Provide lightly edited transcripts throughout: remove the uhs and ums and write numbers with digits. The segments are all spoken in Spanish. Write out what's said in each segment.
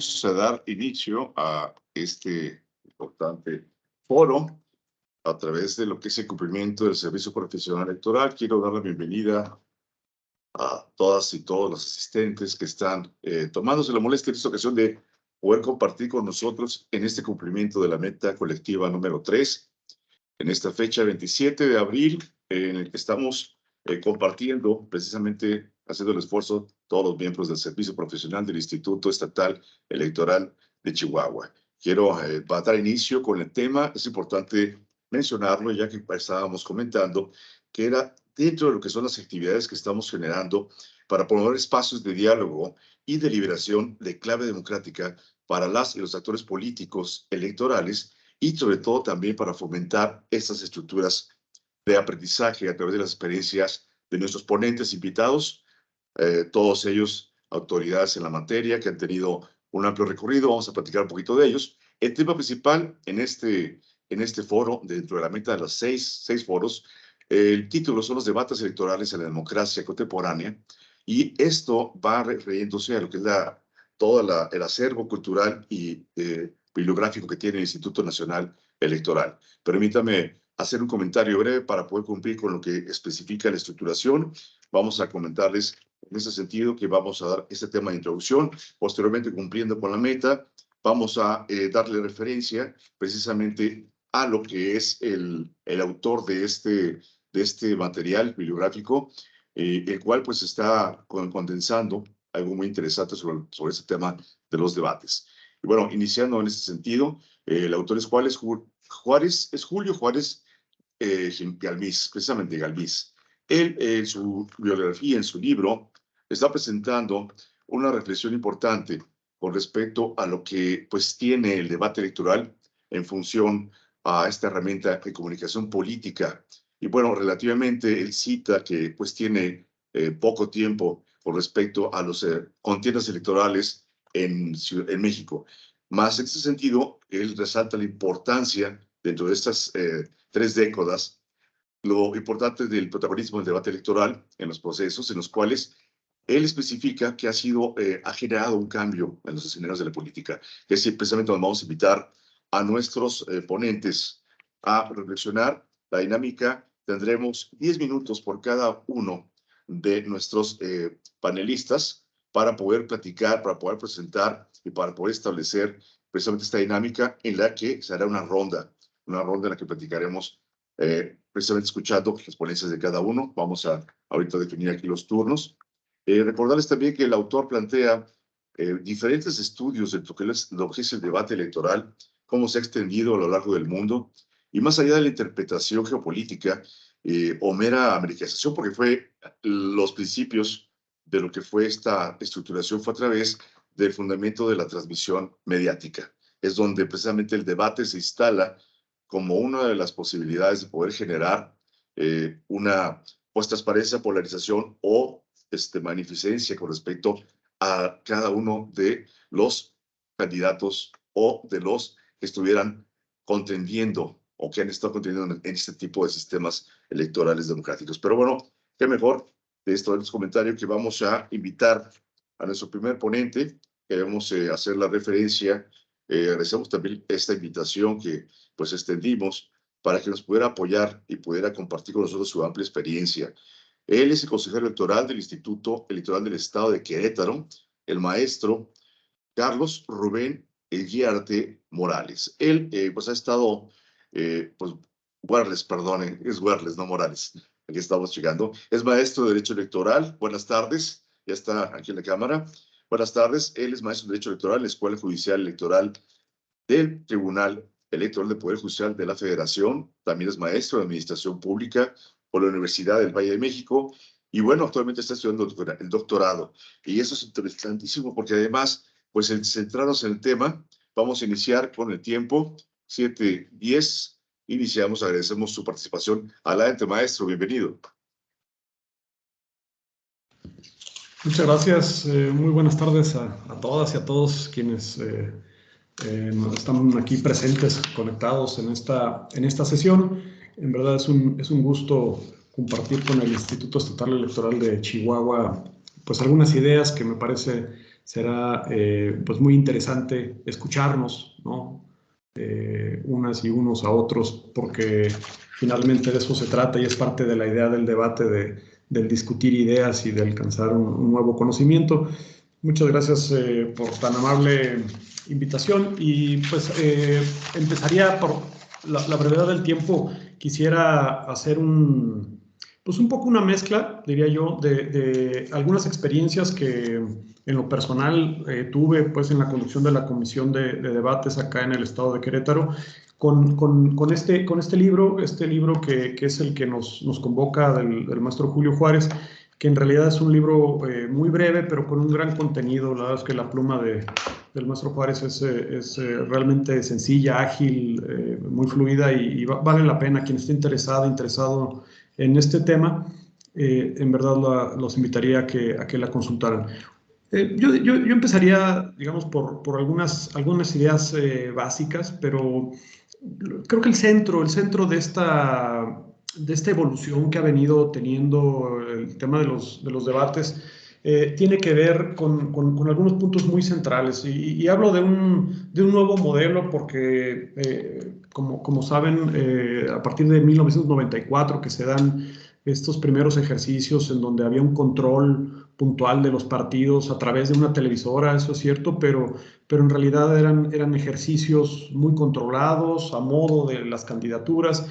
Vamos a dar inicio a este importante foro a través de lo que es el cumplimiento del servicio profesional electoral. Quiero dar la bienvenida a todas y todos los asistentes que están tomándose la molestia en esta ocasión de poder compartir con nosotros en este cumplimiento de la meta colectiva número 3, en esta fecha 27 de abril, en el que estamos compartiendo, precisamente haciendo el esfuerzo, todos los miembros del Servicio Profesional del Instituto Estatal Electoral de Chihuahua. Quiero dar inicio con el tema. Es importante mencionarlo, ya que estábamos comentando que era dentro de lo que son las actividades que estamos generando para promover espacios de diálogo y deliberación de clave democrática para las y los actores políticos electorales, y sobre todo también para fomentar estas estructuras de aprendizaje a través de las experiencias de nuestros ponentes invitados, todos ellos autoridades en la materia que han tenido un amplio recorrido. Vamos a platicar un poquito de ellos. El tema principal en este foro, dentro de la meta de los seis foros, el título son los debates electorales en la democracia contemporánea, y esto va refiriéndose a lo que es todo el acervo cultural y bibliográfico que tiene el Instituto Nacional Electoral. Permítame hacer un comentario breve para poder cumplir con lo que especifica la estructuración. Vamos a comentarles en ese sentido que vamos a dar este tema de introducción. Posteriormente, cumpliendo con la meta, vamos a darle referencia precisamente a lo que es el autor de este material bibliográfico, el cual pues está condensando algo muy interesante sobre este tema de los debates. Y bueno, iniciando en este sentido, el autor es Julio Juárez Galvis, precisamente Galvis. Él, en su biografía, en su libro, está presentando una reflexión importante con respecto a lo que pues tiene el debate electoral en función a esta herramienta de comunicación política. Y bueno, relativamente él cita que pues tiene poco tiempo con respecto a los contiendas electorales en México. Más en ese sentido, él resalta la importancia dentro de estas 3 décadas, lo importante del protagonismo del debate electoral en los procesos en los cuales él especifica que ha generado un cambio en los escenarios de la política. Es decir, precisamente nos vamos a invitar a nuestros ponentes a reflexionar la dinámica. Tendremos 10 minutos por cada uno de nuestros panelistas para poder platicar, para poder presentar y para poder establecer precisamente esta dinámica en la que se hará una ronda en la que platicaremos precisamente escuchando las ponencias de cada uno. Vamos a ahorita definir aquí los turnos. Recordarles también que el autor plantea diferentes estudios de lo que es el debate electoral, cómo se ha extendido a lo largo del mundo, y más allá de la interpretación geopolítica o mera americanización, porque fue los principios de lo que fue esta estructuración fue a través del fundamento de la transmisión mediática. Es donde precisamente el debate se instala como una de las posibilidades de poder generar una pues, transparencia, polarización o magnificencia con respecto a cada uno de los candidatos o de los que estuvieran contendiendo o que han estado contendiendo en este tipo de sistemas electorales democráticos. Pero bueno, qué mejor de estos comentarios que vamos a invitar a nuestro primer ponente. Queremos hacer la referencia, agradecemos también esta invitación que pues extendimos para que nos pudiera apoyar y pudiera compartir con nosotros su amplia experiencia. Él es el consejero electoral del Instituto Electoral del Estado de Querétaro, el maestro Carlos Rubén Eguiarte Morales. Él pues ha estado, pues Werles, perdone, es Werles, no Morales, aquí estamos llegando. Es maestro de Derecho Electoral. Buenas tardes, ya está aquí en la cámara. Buenas tardes, él es maestro de Derecho Electoral en la Escuela Judicial Electoral del Tribunal Electoral del Poder Judicial de la Federación. También es maestro de Administración Pública por la Universidad del Valle de México. Y bueno, actualmente está estudiando el doctorado. Y eso es interesantísimo porque además, pues centrarnos en el tema, vamos a iniciar con el tiempo, 7:10. Iniciamos, agradecemos su participación. Adelante, maestro, bienvenido. Muchas gracias. Muy buenas tardes a todas y a todos quienes están aquí presentes, conectados en esta sesión. En verdad es un gusto compartir con el Instituto Estatal Electoral de Chihuahua pues algunas ideas que me parece será pues muy interesante escucharnos, ¿no? Unas y unos a otros, porque finalmente de eso se trata y es parte de la idea del debate, del discutir ideas y de alcanzar un nuevo conocimiento. Muchas gracias por tan amable invitación y pues empezaría por la brevedad del tiempo. Quisiera hacer pues un poco una mezcla, diría yo, de algunas experiencias que en lo personal tuve pues en la conducción de la comisión de debates acá en el estado de Querétaro con este libro que es el que nos convoca del maestro Julio Juárez, que en realidad es un libro muy breve, pero con un gran contenido. La verdad es que la pluma del maestro Juárez es realmente sencilla, ágil, muy fluida y vale la pena. Quien esté interesado en este tema, en verdad los invitaría a que la consultaran. Yo empezaría, digamos, por algunas ideas básicas, pero creo que el centro de esta evolución que ha venido teniendo el tema de los debates tiene que ver con algunos puntos muy centrales. Y hablo de un nuevo modelo porque, como saben, a partir de 1994 que se dan estos primeros ejercicios en donde había un control puntual de los partidos a través de una televisora, eso es cierto, pero en realidad eran ejercicios muy controlados a modo de las candidaturas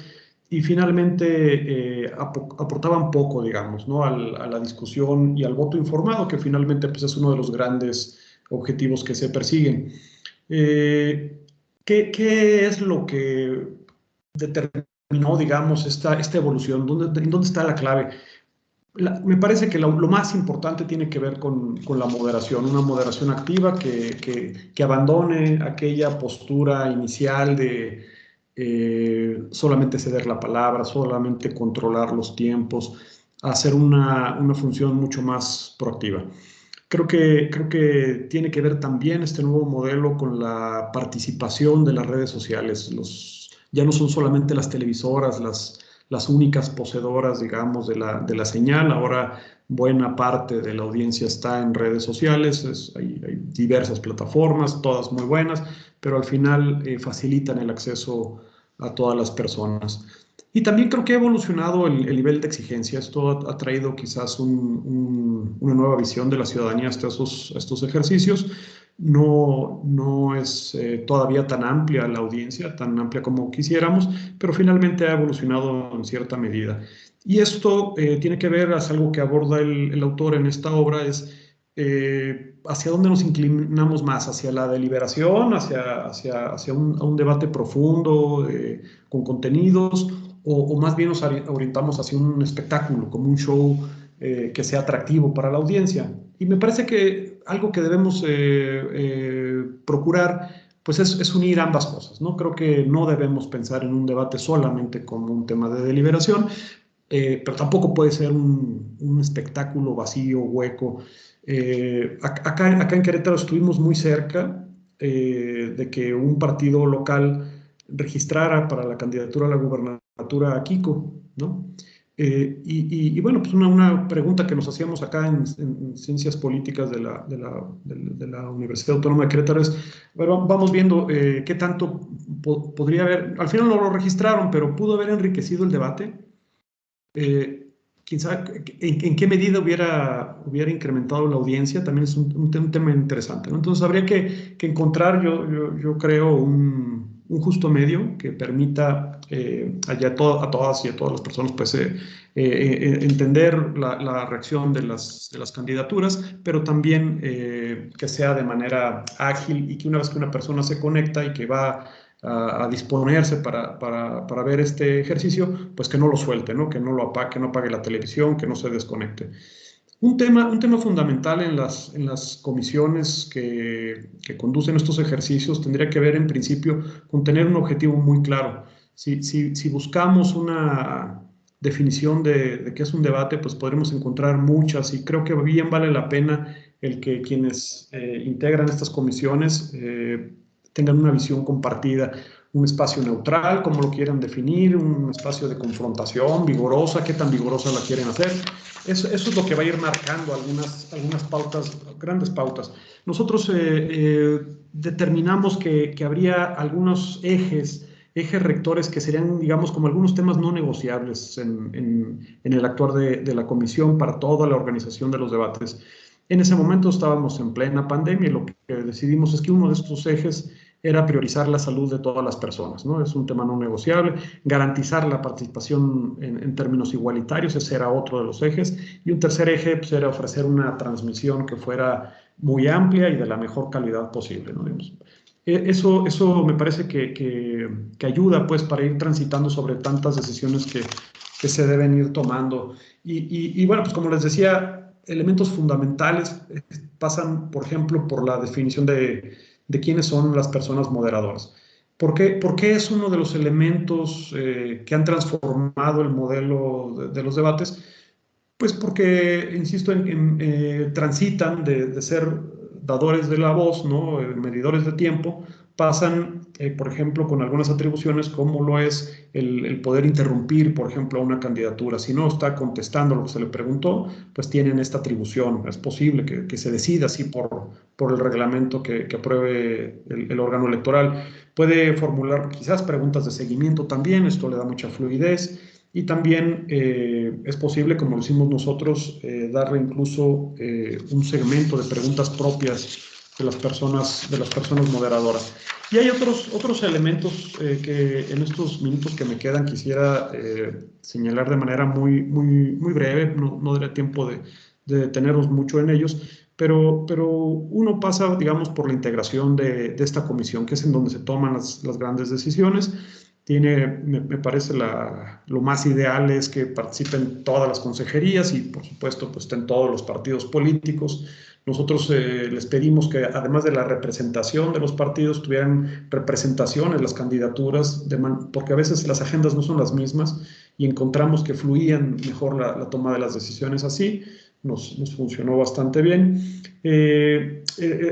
y finalmente aportaban poco, digamos, ¿no? a la discusión y al voto informado, que finalmente pues, es uno de los grandes objetivos que se persiguen. ¿Qué es lo que determinó, digamos, esta evolución? ¿Dónde está la clave? Me parece que lo más importante tiene que ver con la moderación, una moderación activa que abandone aquella postura inicial de solamente ceder la palabra, solamente controlar los tiempos, hacer una función mucho más proactiva. Creo que tiene que ver también este nuevo modelo con la participación de las redes sociales. Ya no son solamente las televisoras las únicas poseedoras, digamos, de la señal. Ahora buena parte de la audiencia está en redes sociales. Hay diversas plataformas, todas muy buenas, pero al final facilitan el acceso a todas las personas. Y también creo que ha evolucionado el nivel de exigencia. Esto ha traído quizás una nueva visión de la ciudadanía hasta estos ejercicios. No es todavía tan amplia la audiencia, tan amplia como quisiéramos, pero finalmente ha evolucionado en cierta medida. Y esto tiene que ver, es algo que aborda el autor en esta obra, es hacia dónde nos inclinamos más, hacia la deliberación, hacia un debate profundo, con contenidos, o más bien nos orientamos hacia un espectáculo, como un show que sea atractivo para la audiencia. Y me parece que algo que debemos procurar pues es unir ambas cosas, ¿no? Creo que no debemos pensar en un debate solamente como un tema de deliberación, pero tampoco puede ser un espectáculo vacío, hueco. Acá en Querétaro estuvimos muy cerca de que un partido local registrara para la candidatura a la gubernatura a Kiko, ¿no? Y bueno, pues una pregunta que nos hacíamos acá en Ciencias Políticas de la Universidad Autónoma de Querétaro es, bueno, vamos viendo qué tanto podría haber, al final no lo registraron, pero pudo haber enriquecido el debate. Quién sabe en qué medida hubiera incrementado la audiencia, también es un tema interesante, ¿no? Entonces habría que encontrar, yo creo, un justo medio que permita a todas y a todas las personas pues, entender la reacción de las candidaturas, pero también que sea de manera ágil y que una vez que una persona se conecta y que va a disponerse para ver este ejercicio, pues que no lo suelte, ¿no? Que no lo apague, que no apague la televisión, que no se desconecte. Un tema fundamental en las comisiones que conducen estos ejercicios tendría que ver en principio con tener un objetivo muy claro. Si buscamos una definición de qué es un debate, pues podremos encontrar muchas y creo que bien vale la pena el que quienes integran estas comisiones tengan una visión compartida. un espacio neutral, como lo quieran definir, un espacio de confrontación vigorosa, qué tan vigorosa la quieren hacer. Eso es lo que va a ir marcando algunas pautas, grandes pautas. Nosotros determinamos que habría algunos ejes rectores que serían, digamos, como algunos temas no negociables en el actuar de la comisión para toda la organización de los debates. En ese momento estábamos en plena pandemia y lo que decidimos es que uno de estos ejes era priorizar la salud de todas las personas, ¿no? Es un tema no negociable, garantizar la participación en términos igualitarios, ese era otro de los ejes, y un tercer eje pues, era ofrecer una transmisión que fuera muy amplia y de la mejor calidad posible, ¿no? Eso me parece que ayuda pues para ir transitando sobre tantas decisiones que se deben ir tomando. Y bueno, pues como les decía, elementos fundamentales pasan, por ejemplo, por la definición de quiénes son las personas moderadoras. ¿Por qué es uno de los elementos que han transformado el modelo de los debates? Pues porque, insisto, transitan de ser dadores de la voz, ¿no? Medidores de tiempo, pasan, por ejemplo, con algunas atribuciones como lo es el poder interrumpir, por ejemplo, a una candidatura. Si no está contestando lo que se le preguntó, pues tienen esta atribución. Es posible que se decida así por el reglamento que apruebe el órgano electoral. Puede formular quizás preguntas de seguimiento también, esto le da mucha fluidez. Y también es posible, como lo hicimos nosotros, darle incluso un segmento de preguntas propias de las personas moderadoras. Y hay otros elementos que en estos minutos que me quedan quisiera señalar de manera muy breve, no daré tiempo de detenernos mucho en ellos, pero uno pasa, digamos, por la integración de esta comisión, que es en donde se toman las grandes decisiones. Me parece lo más ideal es que participen todas las consejerías y, por supuesto, pues estén todos los partidos políticos. Nosotros les pedimos que, además de la representación de los partidos, tuvieran representación en las candidaturas, porque a veces las agendas no son las mismas y encontramos que fluían mejor la toma de las decisiones así. Nos funcionó bastante bien.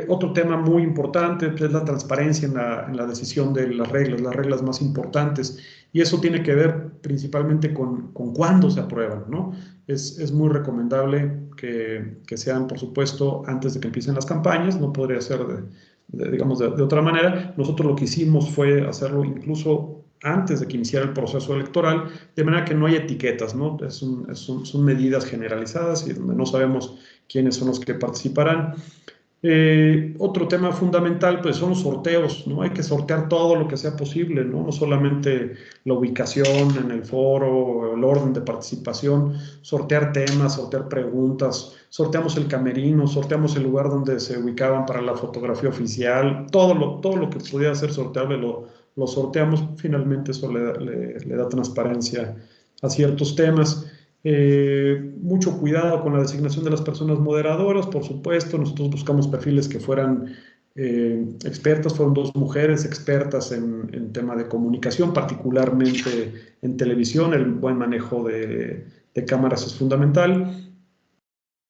Otro tema muy importante es la transparencia en la decisión de las reglas más importantes, y eso tiene que ver principalmente con cuándo se aprueban, ¿no? Es muy recomendable que sean, por supuesto, antes de que empiecen las campañas, no podría ser digamos, de otra manera. Nosotros lo que hicimos fue hacerlo incluso antes de que iniciara el proceso electoral, de manera que no hay etiquetas, ¿no? Son medidas generalizadas y donde no sabemos quiénes son los que participarán. Otro tema fundamental pues son los sorteos, ¿no? Hay que sortear todo lo que sea posible, ¿no? No solamente la ubicación en el foro, el orden de participación, sortear temas, sortear preguntas, sorteamos el camerino, sorteamos el lugar donde se ubicaban para la fotografía oficial, todo lo que pudiera ser sorteable lo sorteamos. Finalmente eso le da transparencia a ciertos temas. Mucho cuidado con la designación de las personas moderadoras, por supuesto. Nosotros buscamos perfiles que fueran expertas. Fueron 2 mujeres expertas en tema de comunicación, particularmente en televisión. El buen manejo de cámaras es fundamental.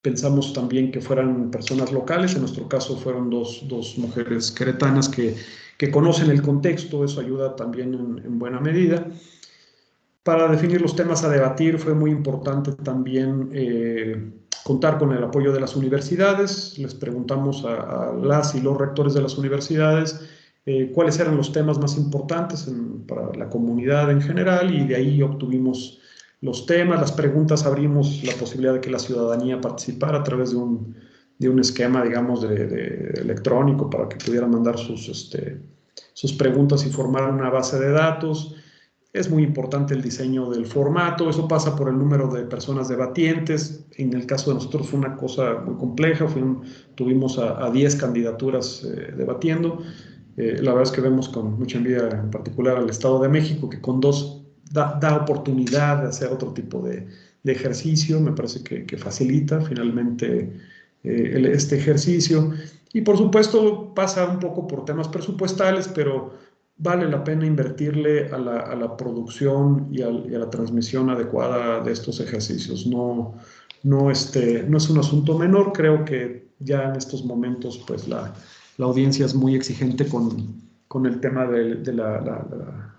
Pensamos también que fueran personas locales. En nuestro caso fueron dos mujeres queretanas que conocen el contexto. Eso ayuda también en buena medida. Para definir los temas a debatir fue muy importante también contar con el apoyo de las universidades. Les preguntamos a las y los rectores de las universidades cuáles eran los temas más importantes para la comunidad en general, y de ahí obtuvimos los temas. Las preguntas, abrimos la posibilidad de que la ciudadanía participara a través de un esquema, digamos, electrónico, para que pudieran mandar sus preguntas y formar una base de datos. Es muy importante el diseño del formato. Eso pasa por el número de personas debatientes. En el caso de nosotros fue una cosa muy compleja. Tuvimos a 10 candidaturas debatiendo. La verdad es que vemos con mucha envidia, en particular al Estado de México, que con 2 da oportunidad de hacer otro tipo de ejercicio. Me parece que facilita finalmente este ejercicio. Y por supuesto pasa un poco por temas presupuestales, pero vale la pena invertirle a la producción y a la transmisión adecuada de estos ejercicios. No es un asunto menor. Creo que ya en estos momentos pues la audiencia es muy exigente con con el tema de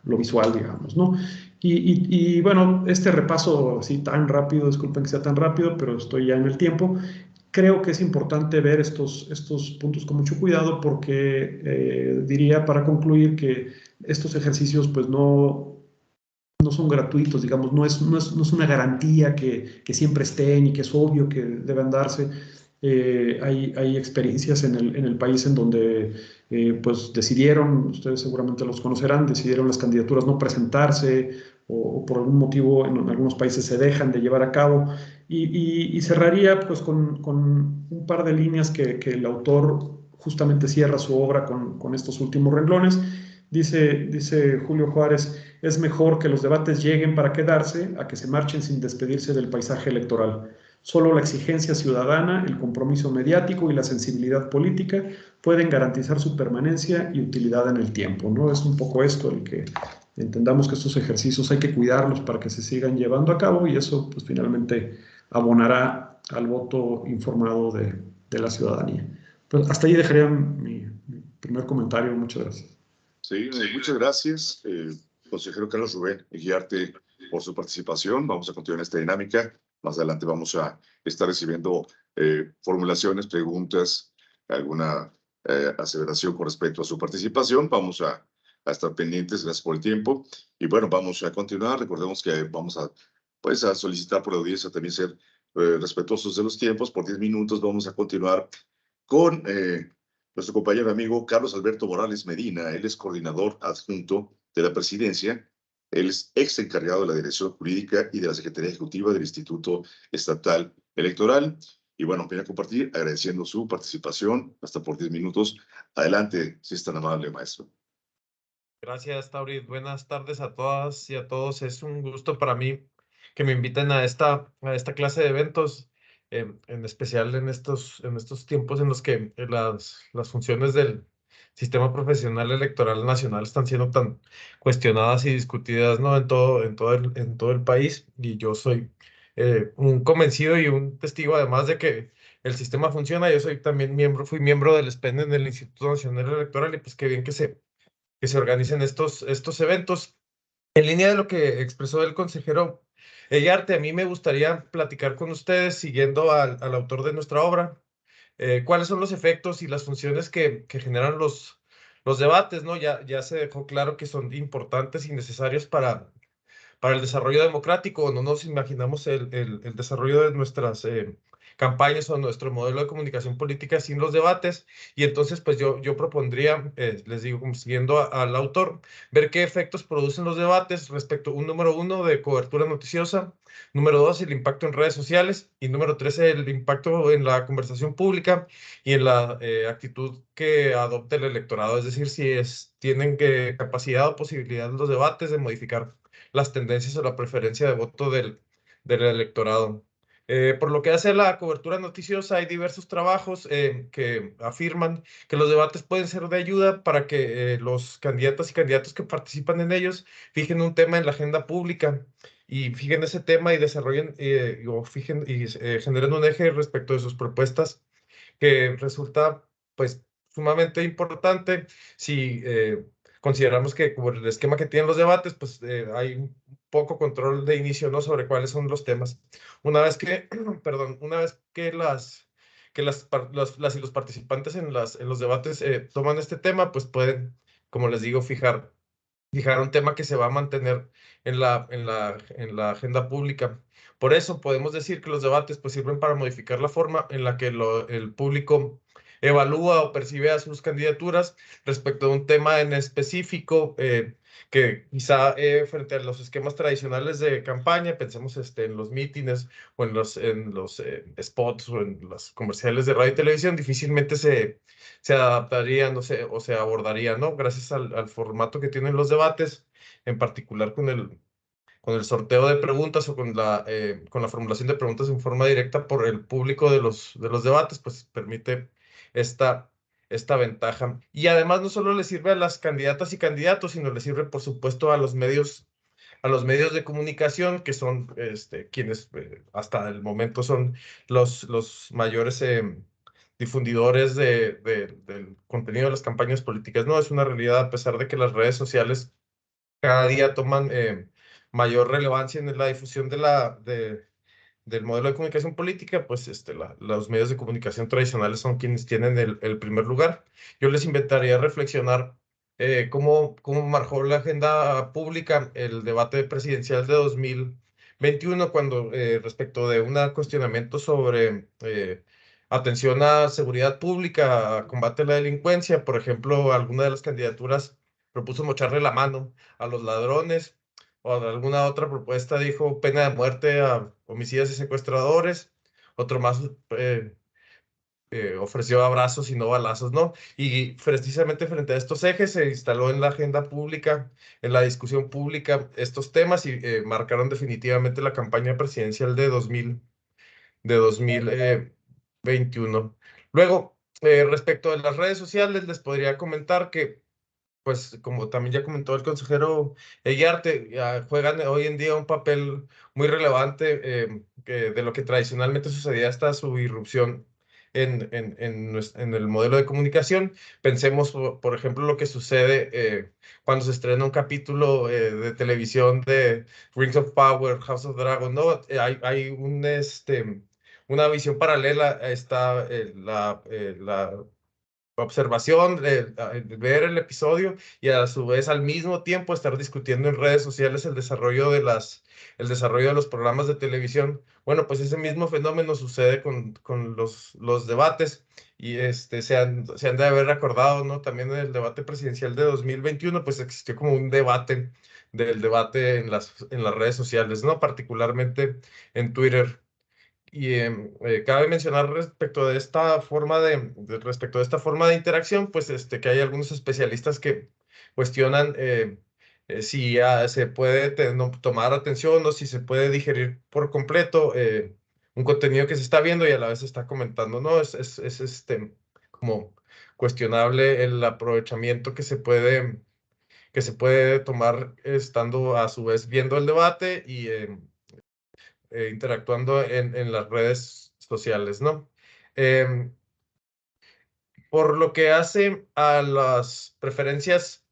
lo visual, digamos, ¿no? Y bueno, este repaso así tan rápido, disculpen que sea tan rápido, pero estoy ya en el tiempo. Creo que es importante ver estos puntos con mucho cuidado porque diría para concluir que estos ejercicios pues no son gratuitos, digamos, no es una garantía que siempre estén y que es obvio que deben darse. Hay experiencias en el país en donde pues decidieron, ustedes seguramente los conocerán, decidieron las candidaturas no presentarse o por algún motivo en algunos países se dejan de llevar a cabo. Y cerraría pues con un par de líneas que el autor justamente cierra su obra con estos últimos renglones. Dice Julio Juárez, es mejor que los debates lleguen para quedarse a que se marchen sin despedirse del paisaje electoral. Solo la exigencia ciudadana, el compromiso mediático y la sensibilidad política pueden garantizar su permanencia y utilidad en el tiempo, ¿no? Es un poco esto el que entendamos que estos ejercicios hay que cuidarlos para que se sigan llevando a cabo y eso pues finalmente abonará al voto informado de la ciudadanía. Pues hasta ahí dejaría mi primer comentario. Muchas gracias. Sí, muchas gracias, consejero Carlos Rubén Guiarte, por su participación. Vamos a continuar esta dinámica. Más adelante vamos a estar recibiendo formulaciones, preguntas, alguna aseveración con respecto a su participación. Vamos a estar pendientes. Gracias por el tiempo. Y bueno, vamos a continuar. Recordemos que vamos a solicitar por la audiencia también ser respetuosos de los tiempos. Por 10 minutos vamos a continuar con nuestro compañero amigo Carlos Alberto Morales Medina. Él es coordinador adjunto de la presidencia. Él es ex encargado de la dirección jurídica y de la Secretaría Ejecutiva del Instituto Estatal Electoral. Y bueno, viene a compartir agradeciendo su participación hasta por 10 minutos. Adelante, si es tan amable, maestro. Gracias, Taurid. Buenas tardes a todas y a todos. Es un gusto para mí que me inviten a esta clase de eventos, en especial en estos tiempos en los que las funciones del sistema profesional electoral nacional están siendo tan cuestionadas y discutidas, ¿no? en todo el país. Y yo soy un convencido y un testigo, además de que el sistema funciona. Yo soy también fui miembro del SPEN en el Instituto Nacional Electoral, y pues qué bien que se organicen estos eventos. En línea de lo que expresó el consejero Eguiarte, a mí me gustaría platicar con ustedes, siguiendo al autor de nuestra obra, cuáles son los efectos y las funciones que generan los debates, ¿no? Ya se dejó claro que son importantes y necesarios para el desarrollo democrático. No nos imaginamos el desarrollo de nuestras campañas o nuestro modelo de comunicación política sin los debates. Y entonces, pues yo propondría, les digo, como siguiendo al autor, ver qué efectos producen los debates respecto, número uno, de cobertura noticiosa; número dos, el impacto en redes sociales; y número tres, el impacto en la conversación pública y en la actitud que adopte el electorado. Es decir, si tienen capacidad o posibilidad los debates de modificar las tendencias o la preferencia de voto del electorado. Por lo que hace a la cobertura noticiosa, hay diversos trabajos que afirman que los debates pueden ser de ayuda para que los candidatas y candidatos que participan en ellos fijen un tema en la agenda pública y fijen ese tema y desarrollen generen un eje respecto de sus propuestas, que resulta pues sumamente importante si consideramos que, como el esquema que tienen los debates, pues hay un poco control de inicio, ¿no?, sobre cuáles son los temas. Una vez que, perdón, una vez que las y los participantes en los debates toman este tema, pues pueden, como les digo, fijar un tema que se va a mantener en la agenda pública. Por eso podemos decir que los debates pues sirven para modificar la forma en la que el público evalúa o percibe a sus candidaturas respecto a un tema en específico, que quizá frente a los esquemas tradicionales de campaña, pensemos en los mítines o en los spots o en los comerciales de radio y televisión, difícilmente se adaptarían o se abordarían, ¿no? Gracias al formato que tienen los debates, en particular con el sorteo de preguntas o con la formulación de preguntas en forma directa por el público de los debates, pues permite esta ventaja. Y además no solo le sirve a las candidatas y candidatos, sino le sirve, por supuesto, a los medios de comunicación, que son quienes hasta el momento son los mayores difundidores del contenido de las campañas políticas. No, es una realidad a pesar de que las redes sociales cada día toman mayor relevancia en la difusión del modelo de comunicación política, pues los medios de comunicación tradicionales son quienes tienen el primer lugar. Yo les invitaría a reflexionar cómo marcó la agenda pública el debate presidencial de 2021 cuando respecto de un cuestionamiento sobre atención a seguridad pública, a combate a la delincuencia. Por ejemplo, alguna de las candidaturas propuso mocharle la mano a los ladrones, o alguna otra propuesta dijo pena de muerte a homicidas y secuestradores. Otro más ofreció abrazos y no balazos, ¿no? Y precisamente frente a estos ejes se instaló en la agenda pública, en la discusión pública, estos temas y marcaron definitivamente la campaña presidencial de 2021. Luego, respecto de las redes sociales, les podría comentar que pues como también ya comentó el consejero Eguiarte, juegan hoy en día un papel muy relevante de lo que tradicionalmente sucedía hasta su irrupción en el modelo de comunicación. Pensemos, por ejemplo, lo que sucede cuando se estrena un capítulo de televisión de Rings of Power, House of Dragon, ¿no? Hay una visión paralela a esta, la observación, ver el episodio y a su vez al mismo tiempo estar discutiendo en redes sociales el desarrollo de los programas de televisión. Bueno, pues ese mismo fenómeno sucede con los debates y se han de haber acordado, ¿no? También en el debate presidencial de 2021, pues existió como un debate en las redes sociales, ¿no? Particularmente en Twitter. Y cabe mencionar respecto de esta forma de interacción, pues que hay algunos especialistas que cuestionan si se puede no, tomar atención o si se puede digerir por completo un contenido que se está viendo y a la vez se está comentando, ¿no? Es como cuestionable el aprovechamiento que se puede tomar estando a su vez viendo el debate y interactuando en las redes sociales, ¿no? Em, por lo que hace a las preferencias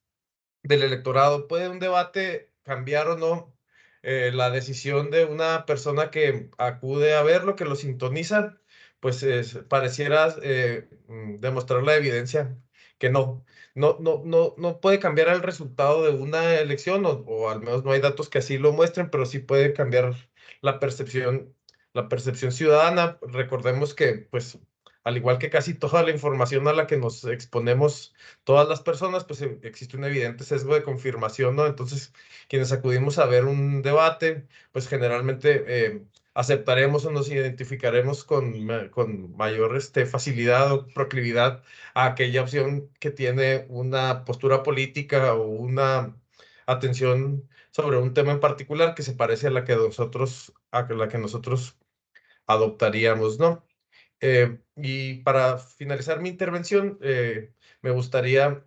del electorado, ¿puede un debate cambiar o no la decisión de una persona que acude a verlo, que lo sintoniza? Pues pareciera demostrar la evidencia que no. No puede cambiar el resultado de una elección, o al menos no hay datos que así lo muestren, pero sí puede cambiar la percepción, la percepción ciudadana. Recordemos que, pues, al igual que casi toda la información a la que nos exponemos todas las personas, pues existe un evidente sesgo de confirmación, ¿no? Entonces, quienes acudimos a ver un debate, pues generalmente aceptaremos o nos identificaremos con mayor facilidad o proclividad a aquella opción que tiene una postura política o una atención sobre un tema en particular que se parece a la que nosotros adoptaríamos, ¿no? Y para finalizar mi intervención, me gustaría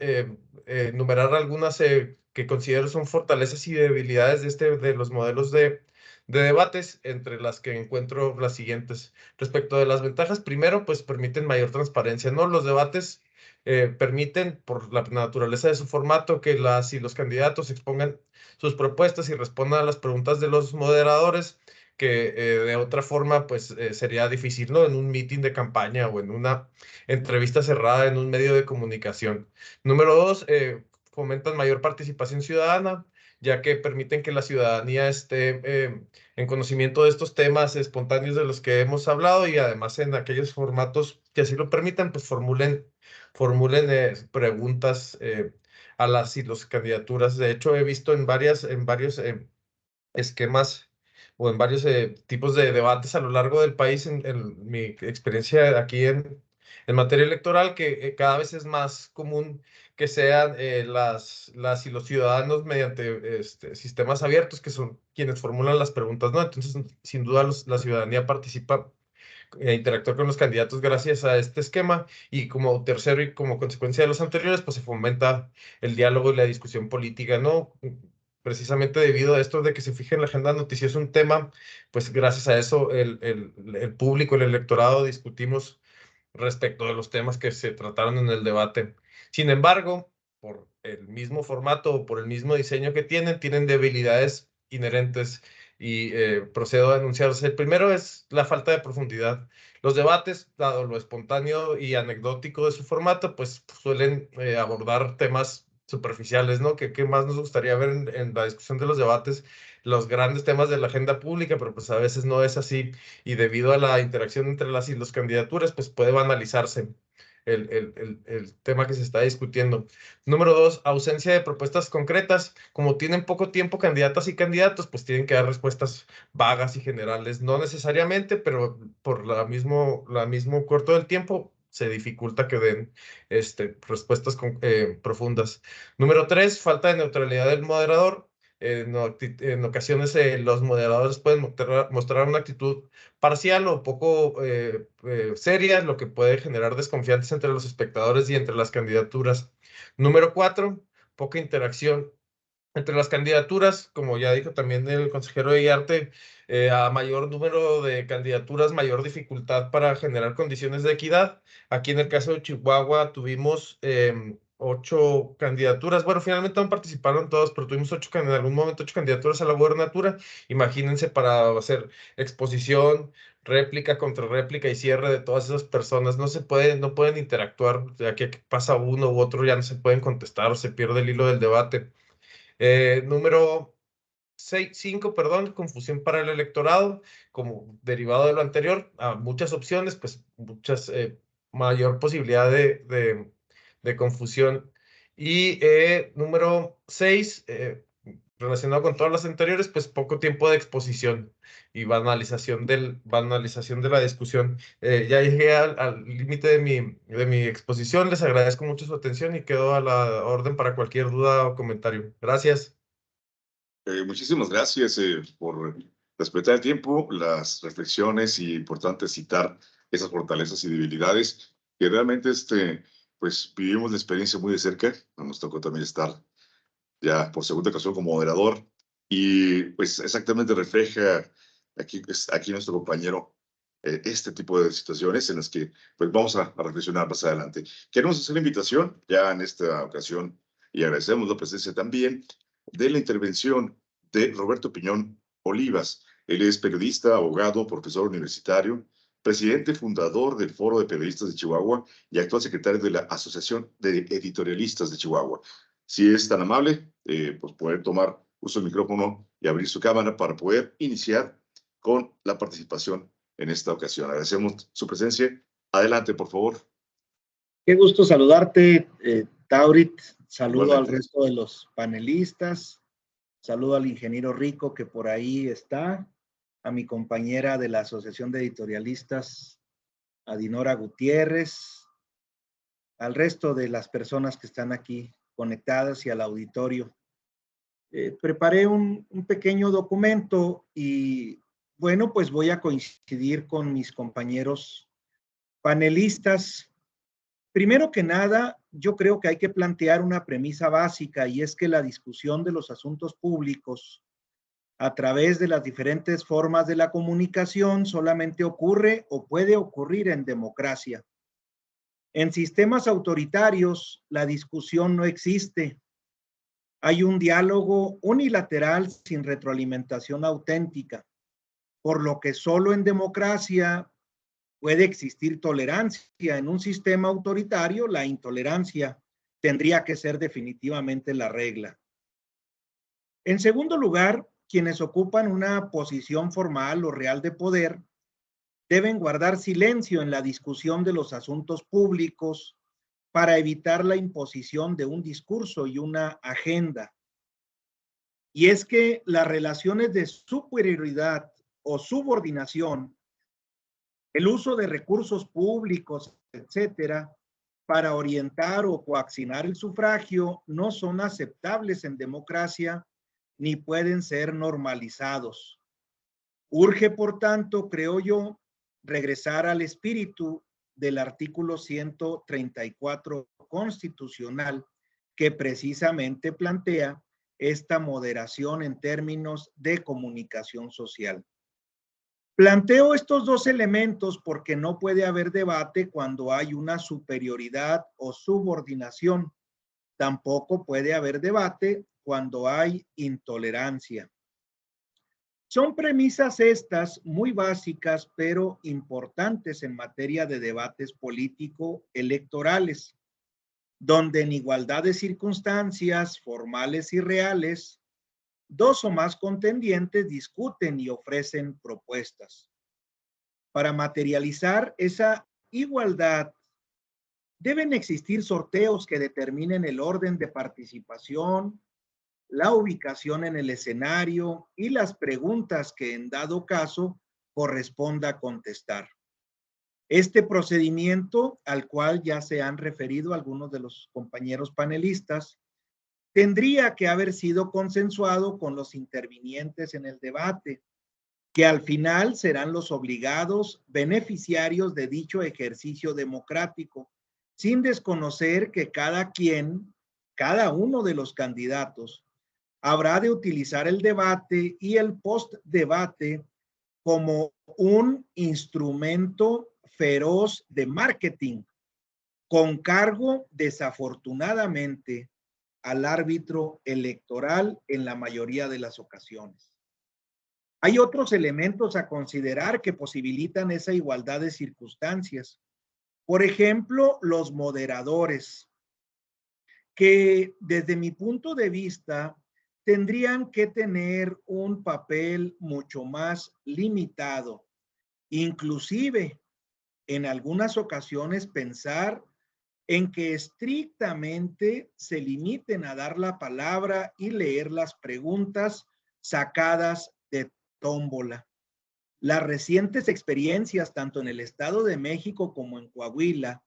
enumerar algunas que considero son fortalezas y debilidades de los modelos de debates, entre las que encuentro las siguientes. Respecto de las ventajas, primero, pues permiten mayor transparencia, ¿no? Los debates permiten, por la naturaleza de su formato, que las y los candidatos expongan sus propuestas y respondan a las preguntas de los moderadores que de otra forma pues sería difícil, ¿no? En un meeting de campaña o en una entrevista cerrada en un medio de comunicación. Número dos, fomentan mayor participación ciudadana, ya que permiten que la ciudadanía esté en conocimiento de estos temas espontáneos de los que hemos hablado y además en aquellos formatos que así lo permitan, pues formulen preguntas a las y los candidaturas. De hecho, he visto en varios esquemas o en varios tipos de debates a lo largo del país, en mi experiencia aquí en materia electoral, que cada vez es más común que sean las y los ciudadanos mediante sistemas abiertos, que son quienes formulan las preguntas, ¿no? Entonces, sin duda, la ciudadanía participa interactuar con los candidatos gracias a este esquema y como tercero y como consecuencia de los anteriores, pues se fomenta el diálogo y la discusión política, ¿no? Precisamente debido a esto de que se fije en la agenda noticiosa un tema, pues gracias a eso el público, el electorado discutimos respecto de los temas que se trataron en el debate. Sin embargo, por el mismo formato o por el mismo diseño que tienen debilidades inherentes y procedo a enunciarlos. El primero es la falta de profundidad. Los debates, dado lo espontáneo y anecdótico de su formato, pues suelen abordar temas superficiales, ¿no? ¿Qué más nos gustaría ver en la discusión de los debates? Los grandes temas de la agenda pública, pero pues a veces no es así, y debido a la interacción entre las y los candidaturas, pues puede banalizarse el tema que se está discutiendo. Número dos, ausencia de propuestas concretas. Como tienen poco tiempo candidatas y candidatos, pues tienen que dar respuestas vagas y generales, no necesariamente, pero por la mismo corto del tiempo se dificulta que den respuestas profundas. Número tres, falta de neutralidad del moderador. En ocasiones los moderadores pueden mostrar una actitud parcial o poco seria, lo que puede generar desconfianza entre los espectadores y entre las candidaturas. Número cuatro, poca interacción entre las candidaturas. Como ya dijo también el consejero de Arte, a mayor número de candidaturas, mayor dificultad para generar condiciones de equidad. Aquí en el caso de Chihuahua tuvimos 8 candidaturas. Bueno, finalmente no participaron todos, pero tuvimos en algún momento 8 candidaturas a la gubernatura. Imagínense, para hacer exposición, réplica, contrarréplica y cierre de todas esas personas. No pueden interactuar, ya que pasa uno u otro, ya no se pueden contestar o se pierde el hilo del debate. Número 5, perdón, confusión para el electorado. Como derivado de lo anterior, a muchas opciones, pues mayor posibilidad de confusión. Y número 6, relacionado con todas las anteriores, pues poco tiempo de exposición y banalización de la discusión. Ya llegué al límite de mi exposición. Les agradezco mucho su atención y quedo a la orden para cualquier duda o comentario. Gracias. Muchísimas gracias por respetar el tiempo, las reflexiones y importante citar esas fortalezas y debilidades que realmente pues vivimos la experiencia muy de cerca. Nos tocó también estar ya por segunda ocasión como moderador y pues exactamente refleja aquí nuestro compañero este tipo de situaciones en las que pues vamos a reflexionar más adelante. Queremos hacer la invitación ya en esta ocasión y agradecemos la presencia también de la intervención de Roberto Piñón Olivas. Él es periodista, abogado, profesor universitario, presidente fundador del Foro de Periodistas de Chihuahua y actual secretario de la Asociación de Editorialistas de Chihuahua. Si es tan amable, pues poder tomar uso del micrófono y abrir su cámara para poder iniciar con la participación en esta ocasión. Agradecemos su presencia. Adelante, por favor. Qué gusto saludarte, Taurit. Saludo Igualmente. al resto de los panelistas. Saludo al ingeniero Rico, que por ahí está. A mi compañera de la Asociación de Editorialistas, a Dinora Gutiérrez. Al resto de las personas que están aquí conectadas y al auditorio. Preparé un pequeño documento y, bueno, pues voy a coincidir con mis compañeros panelistas. Primero que nada, yo creo que hay que plantear una premisa básica, y es que la discusión de los asuntos públicos a través de las diferentes formas de la comunicación solamente ocurre o puede ocurrir en democracia. En sistemas autoritarios, la discusión no existe. Hay un diálogo unilateral sin retroalimentación auténtica, por lo que solo en democracia puede existir tolerancia. En un sistema autoritario, la intolerancia tendría que ser definitivamente la regla. En segundo lugar, quienes ocupan una posición formal o real de poder deben guardar silencio en la discusión de los asuntos públicos para evitar la imposición de un discurso y una agenda. Y es que las relaciones de superioridad o subordinación, el uso de recursos públicos, etcétera, para orientar o coaccionar el sufragio no son aceptables en democracia ni pueden ser normalizados. Urge, por tanto, creo yo, regresar al espíritu del artículo 134 constitucional, que precisamente plantea esta moderación en términos de comunicación social. Planteo estos dos elementos porque no puede haber debate cuando hay una superioridad o subordinación. Tampoco puede haber debate cuando hay intolerancia. Son premisas estas muy básicas, pero importantes en materia de debates político-electorales, donde en igualdad de circunstancias formales y reales, dos o más contendientes discuten y ofrecen propuestas. Para materializar esa igualdad, deben existir sorteos que determinen el orden de participación, la ubicación en el escenario y las preguntas que en dado caso corresponda contestar. Este procedimiento, al cual ya se han referido algunos de los compañeros panelistas, tendría que haber sido consensuado con los intervinientes en el debate, que al final serán los obligados beneficiarios de dicho ejercicio democrático, sin desconocer que cada uno de los candidatos, habrá de utilizar el debate y el post-debate como un instrumento feroz de marketing, con cargo, desafortunadamente, al árbitro electoral en la mayoría de las ocasiones. Hay otros elementos a considerar que posibilitan esa igualdad de circunstancias. Por ejemplo, los moderadores, que desde mi punto de vista tendrían que tener un papel mucho más limitado, inclusive en algunas ocasiones pensar en que estrictamente se limiten a dar la palabra y leer las preguntas sacadas de tómbola. Las recientes experiencias, tanto en el Estado de México como en Coahuila,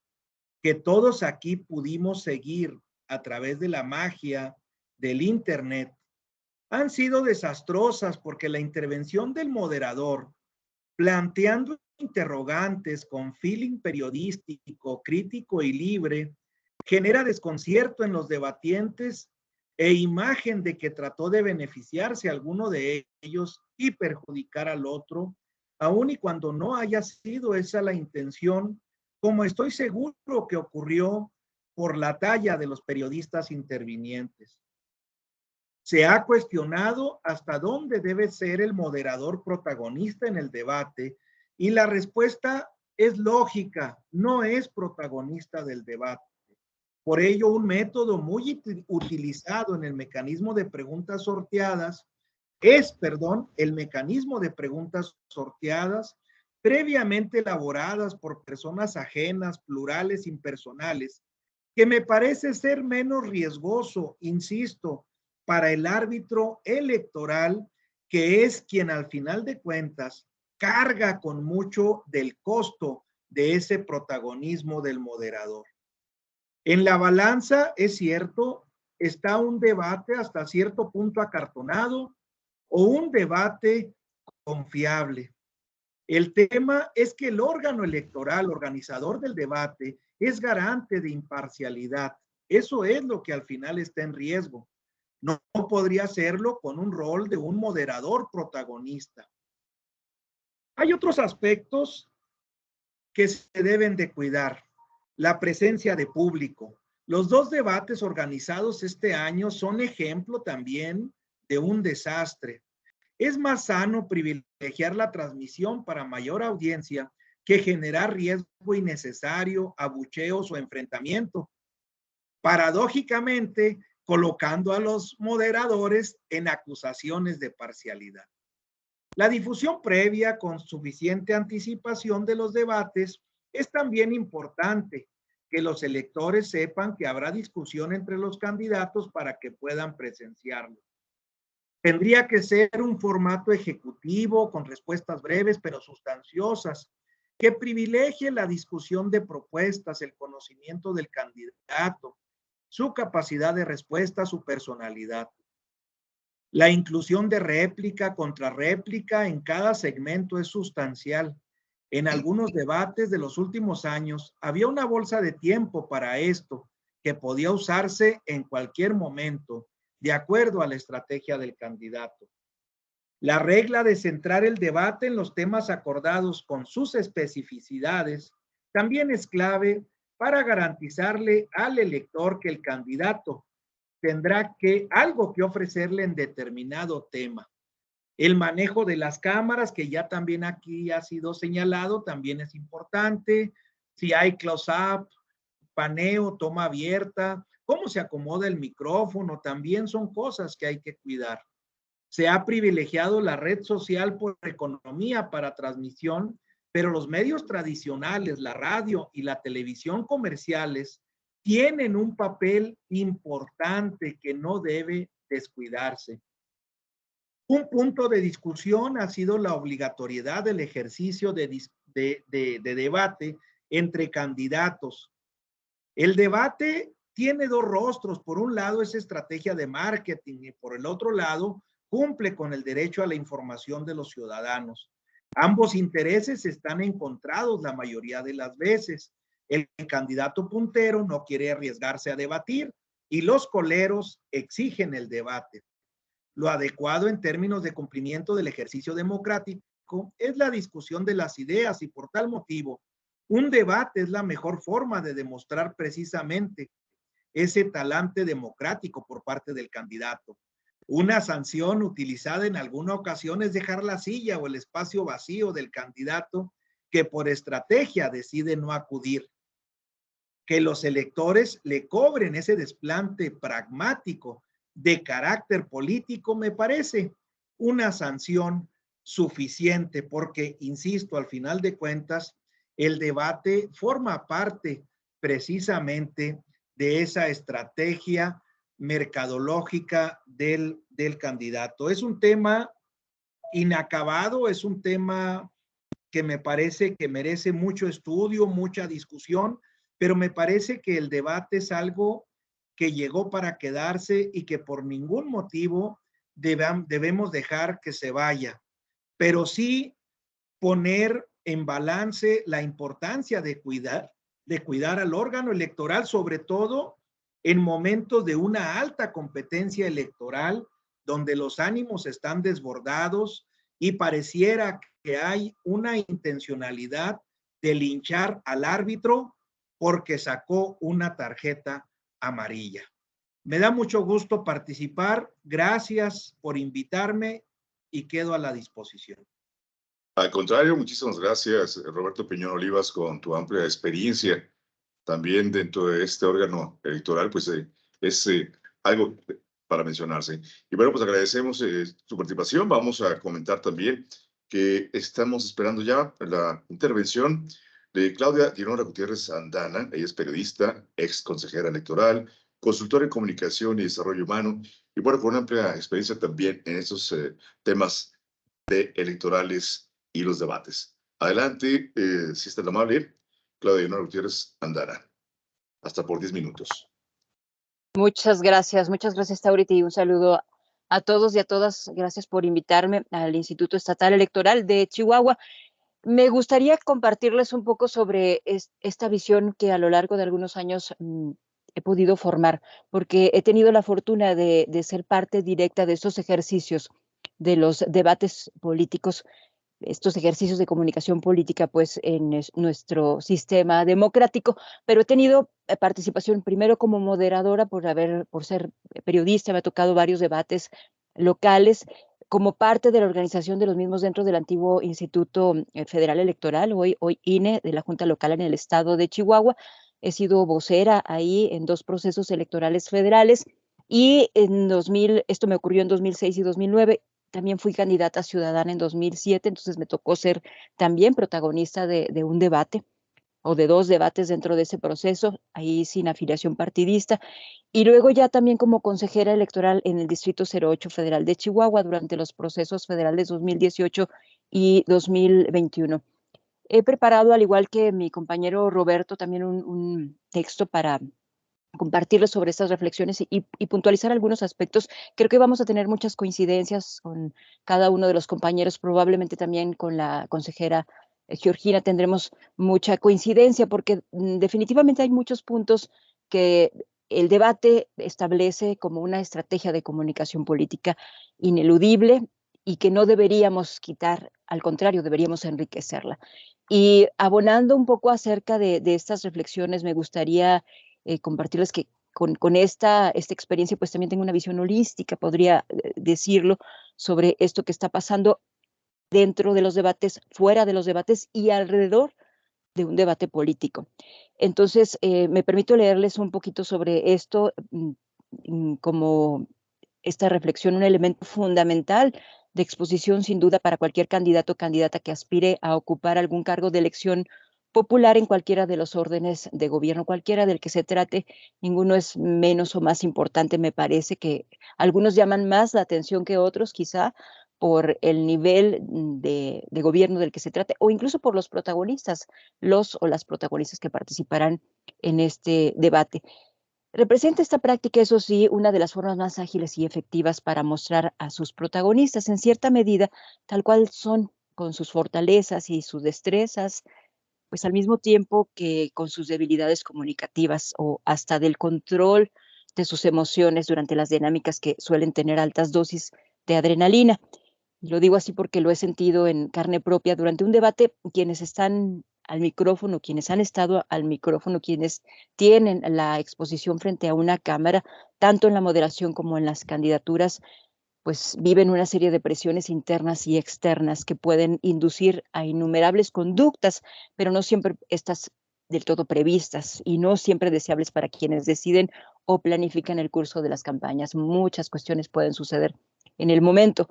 que todos aquí pudimos seguir a través de la magia del Internet, han sido desastrosas porque la intervención del moderador, planteando interrogantes con feeling periodístico, crítico y libre, genera desconcierto en los debatientes e imagen de que trató de beneficiarse a alguno de ellos y perjudicar al otro, aun y cuando no haya sido esa la intención, como estoy seguro que ocurrió por la talla de los periodistas intervinientes. Se ha cuestionado hasta dónde debe ser el moderador protagonista en el debate y la respuesta es lógica, no es protagonista del debate. Por ello, un método muy utilizado en el mecanismo de preguntas sorteadas el mecanismo de preguntas sorteadas previamente elaboradas por personas ajenas, plurales, impersonales, que me parece ser menos riesgoso, insisto, para el árbitro electoral, que es quien al final de cuentas carga con mucho del costo de ese protagonismo del moderador. En la balanza, es cierto, está un debate hasta cierto punto acartonado o un debate confiable. El tema es que el órgano electoral, organizador del debate, es garante de imparcialidad. Eso es lo que al final está en riesgo. No podría hacerlo con un rol de un moderador protagonista. Hay otros aspectos que se deben de cuidar. La presencia de público. Los dos debates organizados este año son ejemplo también de un desastre. Es más sano privilegiar la transmisión para mayor audiencia que generar riesgo innecesario, abucheos o enfrentamiento. Paradójicamente, colocando a los moderadores en acusaciones de parcialidad. La difusión previa con suficiente anticipación de los debates es también importante, que los electores sepan que habrá discusión entre los candidatos para que puedan presenciarlo. Tendría que ser un formato ejecutivo con respuestas breves pero sustanciosas, que privilegie la discusión de propuestas, el conocimiento del candidato, su capacidad de respuesta, su personalidad. La inclusión de réplica contra réplica en cada segmento es sustancial. En algunos debates de los últimos años había una bolsa de tiempo para esto que podía usarse en cualquier momento, de acuerdo a la estrategia del candidato. La regla de centrar el debate en los temas acordados con sus especificidades también es clave para garantizarle al elector que el candidato tendrá algo que ofrecerle en determinado tema. El manejo de las cámaras, que ya también aquí ha sido señalado, también es importante. Si hay close-up, paneo, toma abierta, cómo se acomoda el micrófono, también son cosas que hay que cuidar. Se ha privilegiado la red social por economía para transmisión, pero los medios tradicionales, la radio y la televisión comerciales, tienen un papel importante que no debe descuidarse. Un punto de discusión ha sido la obligatoriedad del ejercicio de debate entre candidatos. El debate tiene dos rostros. Por un lado es estrategia de marketing y por el otro lado cumple con el derecho a la información de los ciudadanos. Ambos intereses están encontrados la mayoría de las veces. El candidato puntero no quiere arriesgarse a debatir y los coleros exigen el debate. Lo adecuado en términos de cumplimiento del ejercicio democrático es la discusión de las ideas y por tal motivo, un debate es la mejor forma de demostrar precisamente ese talante democrático por parte del candidato. Una sanción utilizada en alguna ocasión es dejar la silla o el espacio vacío del candidato que por estrategia decide no acudir. Que los electores le cobren ese desplante pragmático de carácter político me parece una sanción suficiente porque, insisto, al final de cuentas, el debate forma parte precisamente de esa estrategia mercadológica del candidato. Es un tema inacabado, es un tema que me parece que merece mucho estudio, mucha discusión, pero me parece que el debate es algo que llegó para quedarse y que por ningún motivo debemos dejar que se vaya, pero sí poner en balance la importancia de cuidar al órgano electoral, sobre todo en momentos de una alta competencia electoral, donde los ánimos están desbordados y pareciera que hay una intencionalidad de linchar al árbitro porque sacó una tarjeta amarilla. Me da mucho gusto participar. Gracias por invitarme y quedo a la disposición. Al contrario, muchísimas gracias, Roberto Piñón Olivas, con tu amplia experiencia también dentro de este órgano electoral, pues es algo para mencionarse. Y bueno, pues agradecemos su participación. Vamos a comentar también que estamos esperando ya la intervención de Claudia Dinora Gutiérrez Andana. Ella es periodista, ex consejera electoral, consultora en comunicación y desarrollo humano, y bueno, con una amplia experiencia también en estos temas electorales y los debates. Adelante, si está amable, Claudia Dinora Gutiérrez Andana. Hasta por 10 minutos. Muchas gracias, Tauriti, y un saludo a todos y a todas. Gracias por invitarme al Instituto Estatal Electoral de Chihuahua. Me gustaría compartirles un poco sobre esta visión que a lo largo de algunos años he podido formar, porque he tenido la fortuna de ser parte directa de estos ejercicios de los debates políticos, estos ejercicios de comunicación política, pues, en nuestro sistema democrático, pero he tenido participación primero como moderadora por ser periodista. Me ha tocado varios debates locales, como parte de la organización de los mismos dentro del antiguo Instituto Federal Electoral, hoy INE, de la Junta Local en el estado de Chihuahua. He sido vocera ahí en 2 procesos electorales federales y esto me ocurrió en 2006 y 2009, también fui candidata ciudadana en 2007, entonces me tocó ser también protagonista de un debate o de 2 debates dentro de ese proceso, ahí sin afiliación partidista. Y luego ya también como consejera electoral en el Distrito 08 Federal de Chihuahua durante los procesos federales 2018 y 2021. He preparado, al igual que mi compañero Roberto, también un texto para compartirles sobre estas reflexiones y puntualizar algunos aspectos. Creo que vamos a tener muchas coincidencias con cada uno de los compañeros, probablemente también con la consejera Georgina tendremos mucha coincidencia, porque definitivamente hay muchos puntos que el debate establece como una estrategia de comunicación política ineludible y que no deberíamos quitar, al contrario, deberíamos enriquecerla. Y abonando un poco acerca de estas reflexiones, me gustaría compartirles que con esta experiencia, pues también tengo una visión holística, podría decirlo, sobre esto que está pasando dentro de los debates, fuera de los debates y alrededor de un debate político. Entonces, me permito leerles un poquito sobre esto, como esta reflexión, un elemento fundamental de exposición sin duda para cualquier candidato o candidata que aspire a ocupar algún cargo de elección popular en cualquiera de los órdenes de gobierno, cualquiera del que se trate, ninguno es menos o más importante, me parece que algunos llaman más la atención que otros, quizá por el nivel de gobierno del que se trate, o incluso por los protagonistas, los o las protagonistas que participarán en este debate. Representa esta práctica, eso sí, una de las formas más ágiles y efectivas para mostrar a sus protagonistas, en cierta medida, tal cual son, con sus fortalezas y sus destrezas, pues al mismo tiempo que con sus debilidades comunicativas o hasta del control de sus emociones durante las dinámicas que suelen tener altas dosis de adrenalina. Y lo digo así porque lo he sentido en carne propia durante un debate. Quienes están al micrófono, quienes han estado al micrófono, quienes tienen la exposición frente a una cámara, tanto en la moderación como en las candidaturas, pues viven una serie de presiones internas y externas que pueden inducir a innumerables conductas, pero no siempre estas del todo previstas y no siempre deseables para quienes deciden o planifican el curso de las campañas. Muchas cuestiones pueden suceder en el momento.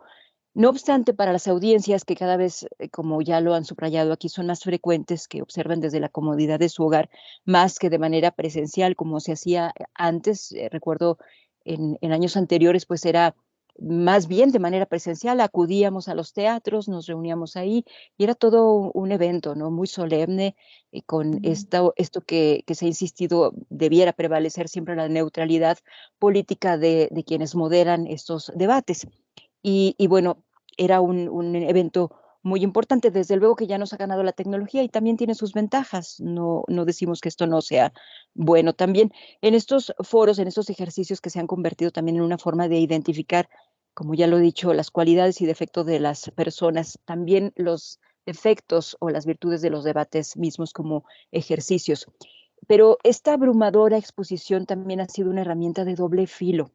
No obstante, para las audiencias que cada vez, como ya lo han subrayado aquí, son más frecuentes, que observan desde la comodidad de su hogar, más que de manera presencial, como se hacía antes, recuerdo en años anteriores, pues era más bien de manera presencial, acudíamos a los teatros, nos reuníamos ahí, y era todo un evento, ¿no? Muy solemne, y con esto que se ha insistido, debiera prevalecer siempre la neutralidad política de quienes moderan estos debates. Y bueno, era un evento muy importante. Desde luego que ya nos ha ganado la tecnología y también tiene sus ventajas. No decimos que esto no sea bueno también. En estos foros, en estos ejercicios que se han convertido también en una forma de identificar, como ya lo he dicho, las cualidades y defectos de las personas, también los defectos o las virtudes de los debates mismos como ejercicios. Pero esta abrumadora exposición también ha sido una herramienta de doble filo